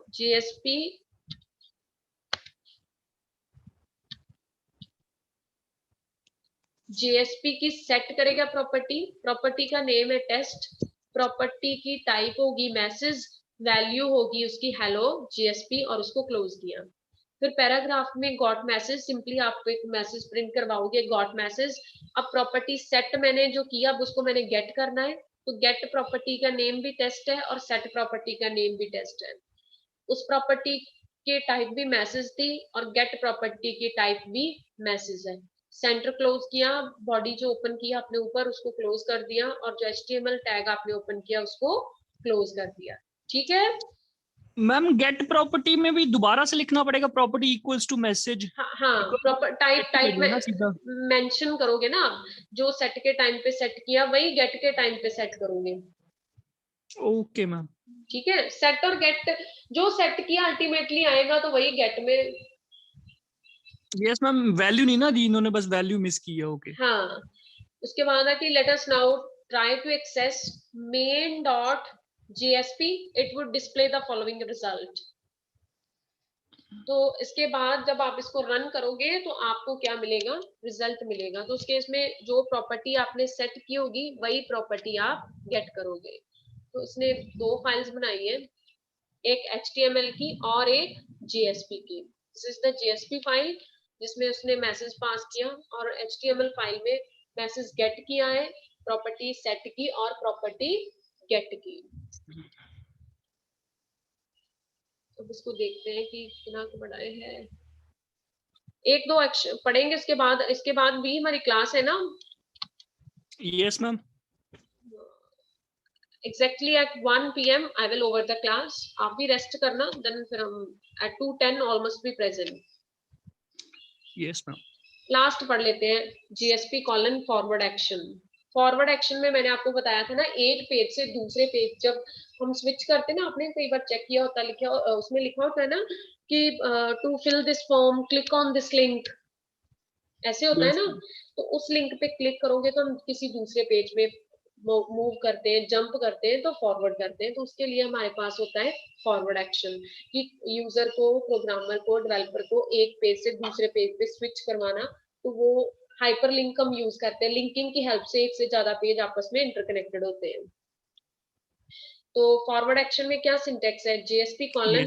JSP की सेट करेगा प्रॉपर्टी, प्रॉपर्टी का नेम है टेस्ट, प्रॉपर्टी की टाइप होगी मैसेज, वैल्यू होगी उसकी हेलो JSP, और उसको क्लोज किया। फिर पैराग्राफ में गॉट मैसेज, सिंपली आप एक मैसेज प्रिंट करवाओगे गॉट मैसेज। अब प्रॉपर्टी सेट मैंने जो किया, अब उसको मैंने गेट करना है, तो गेट प्रॉपर्टी का नेम भी टेस्ट है और सेट प्रॉपर्टी का नेम भी टेस्ट है। उस प्रॉपर्टी के टाइप भी मैसेज थी और गेट प्रॉपर्टी की टाइप भी मैसेज है। सेंटर क्लोज किया, बॉडी जो ओपन किया आपने ऊपर उसको क्लोज कर दिया, और जो HTML टैग आपने ओपन किया उसको क्लोज कर दिया। ठीक है मैम, गेट प्रॉपर्टी में भी दोबारा से लिखना पड़ेगा प्रॉपर्टी इक्वल्स टू मैसेज? हाँ, प्रॉपर टाइप में मेंशन करोगे ना आप, जो सेट के टाइम पे सेट किया वही गेट के टाइम पे सेट करोगे। Okay ma'am. ठीक है, सेट और गेट जो सेट किया अल्टीमेटली आएगा, तो वही गेट में। यस मैम, वैल्यू नहीं ना दी इन्होंने, बस वैल्यू मिस की है। ओके हाँ, उसके बाद है कि let us now try to access main dot JSP, it would display the following result. तो इसके बाद जब आप इसको रन करोगे तो आपको क्या मिलेगा, रिजल्ट मिलेगा। तो उस केस में जो प्रॉपर्टी आपने सेट की होगी वही प्रॉपर्टी आप गेट करोगे। तो इसने दो फाइल्स बनाई है, एक HTML की और एक JSP की। This is the JSP file जिसमें उसने मैसेज पास किया, और HTML फाइल में मैसेज गेट किया है, प्रॉपर्टी सेट की और प्रॉपर्टी गेट की। अब इसको देखते हैं कि कितना पढ़ाए हैं, एक दो एक्शन पढ़ेंगे, इसके बाद भी हमारी क्लास है ना। Yes ma'am. Exactly at 1 PM I will over the class, आप भी रेस्ट करना, then फिर हम at 2:10 almost be present। Yes ma'am. Last पढ़ लेते हैं, JSP colon forward action. Forward action में मैंने आपको बताया था ना, एक पेज से दूसरे पेज जब हम स्विच करते हैं ना, आपने कई बार चेक किया होता, लिखा उसमें लिखा होता है ना कि to fill this form click on this link, ऐसे होता है ना। तो उस लिंक पे क्लिक करोगे तो हम किसी दूसरे पेज में मूव करते हैं, जंप करते हैं, तो फॉरवर्ड करते हैं। तो उसके लिए हमारे पास होता है फॉरवर्ड एक्शन, कि यूजर को, प्रोग्रामर को, डेवलपर को एक पेज से दूसरे पेज पे स्विच करवाना। तो वो हाइपर लिंक हम यूज करते हैं, लिंकिंग की हेल्प से एक से ज्यादा पेज आपस में इंटरकनेक्टेड होते हैं। तो फॉरवर्ड एक्शन में क्या सिंटेक्स है, JSP colon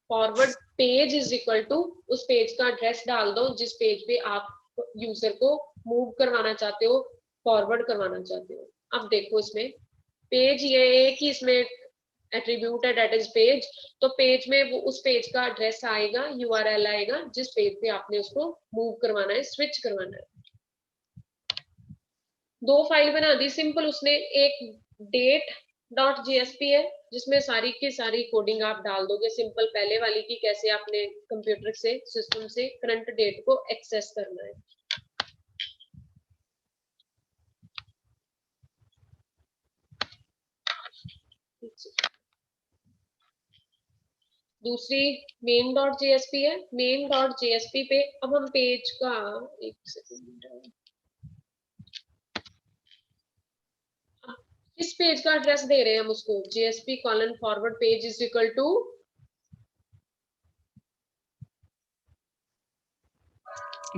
forward page is equal to उस पेज का एड्रेस डाल दो जिस पेज पे आप यूजर को मूव करवाना चाहते हो, फॉरवर्ड करवाना चाहते हो। अब देखो इसमें पेज ये एक ही इसमें एट्रीब्यूट है दैट इज पेज, तो पेज में वो उस पेज का एड्रेस आएगा, यूआरएल आएगा जिस पेज पे आपने उसको मूव करवाना है, स्विच करवाना है। 2 फाइल बना दी सिंपल उसने, एक डेट डॉट जीएसपी है जिसमें सारी की सारी कोडिंग आप डाल दोगे, सिंपल पहले वाली की कैसे आपने कंप्यूटर से सिस्टम से करंट डेट को एक्सेस करना है। दूसरी मेन डॉट जेएसपी है, मेन डॉट जेएसपी पे अब हम पेज का एक सेकंड किस पेज का एड्रेस दे रहे हैं हम उसको, JSP colon forward page is equal to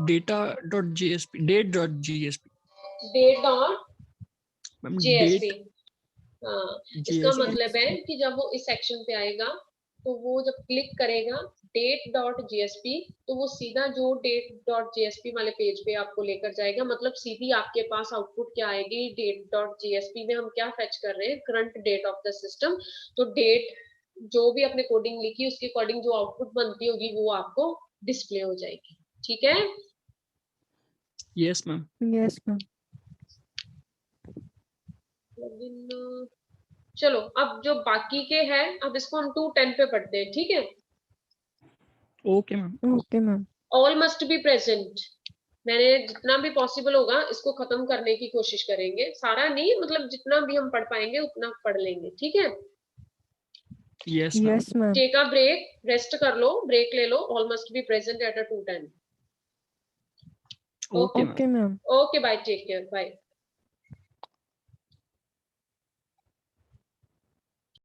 data.jsp, date.jsp, date dot मैम जेएसपी। date हाँ, इसका JSP. मतलब है कि जब वो इस सेक्शन पे आएगा तो वो जब क्लिक करेगा डेट डॉट जीएसपी तो वो सीधा जो डेट डॉट जीएसपी वाले पेज पे आपको लेकर जाएगा, मतलब सीधी आपके पास आउटपुट क्या आएगी, डेट डॉट जीएसपी में हम क्या फेच कर रहे हैं, current date of the system. तो डेट जो भी आपने कोडिंग लिखी उसके अकॉर्डिंग जो आउटपुट बनती होगी वो आपको डिस्प्ले हो जाएगी। ठीक है, Yes मैम। Yes, ma'am. चलो अब जो बाकी के हैं अब इसको हम 210 पे पढ़ते हैं। ठीक है, okay ma'am. Okay, ma'am. All must be present, मैंने जितना भी पॉसिबल होगा इसको खत्म करने की कोशिश करेंगे, सारा नहीं मतलब जितना भी हम पढ़ पाएंगे उतना पढ़ लेंगे। ठीक है, Yes ma'am. Yes, ma'am. Take a break, rest कर लो, ब्रेक ले लो, all must be present at 210। Okay ma'am. Okay, ma'am. Okay bye, take care, bye.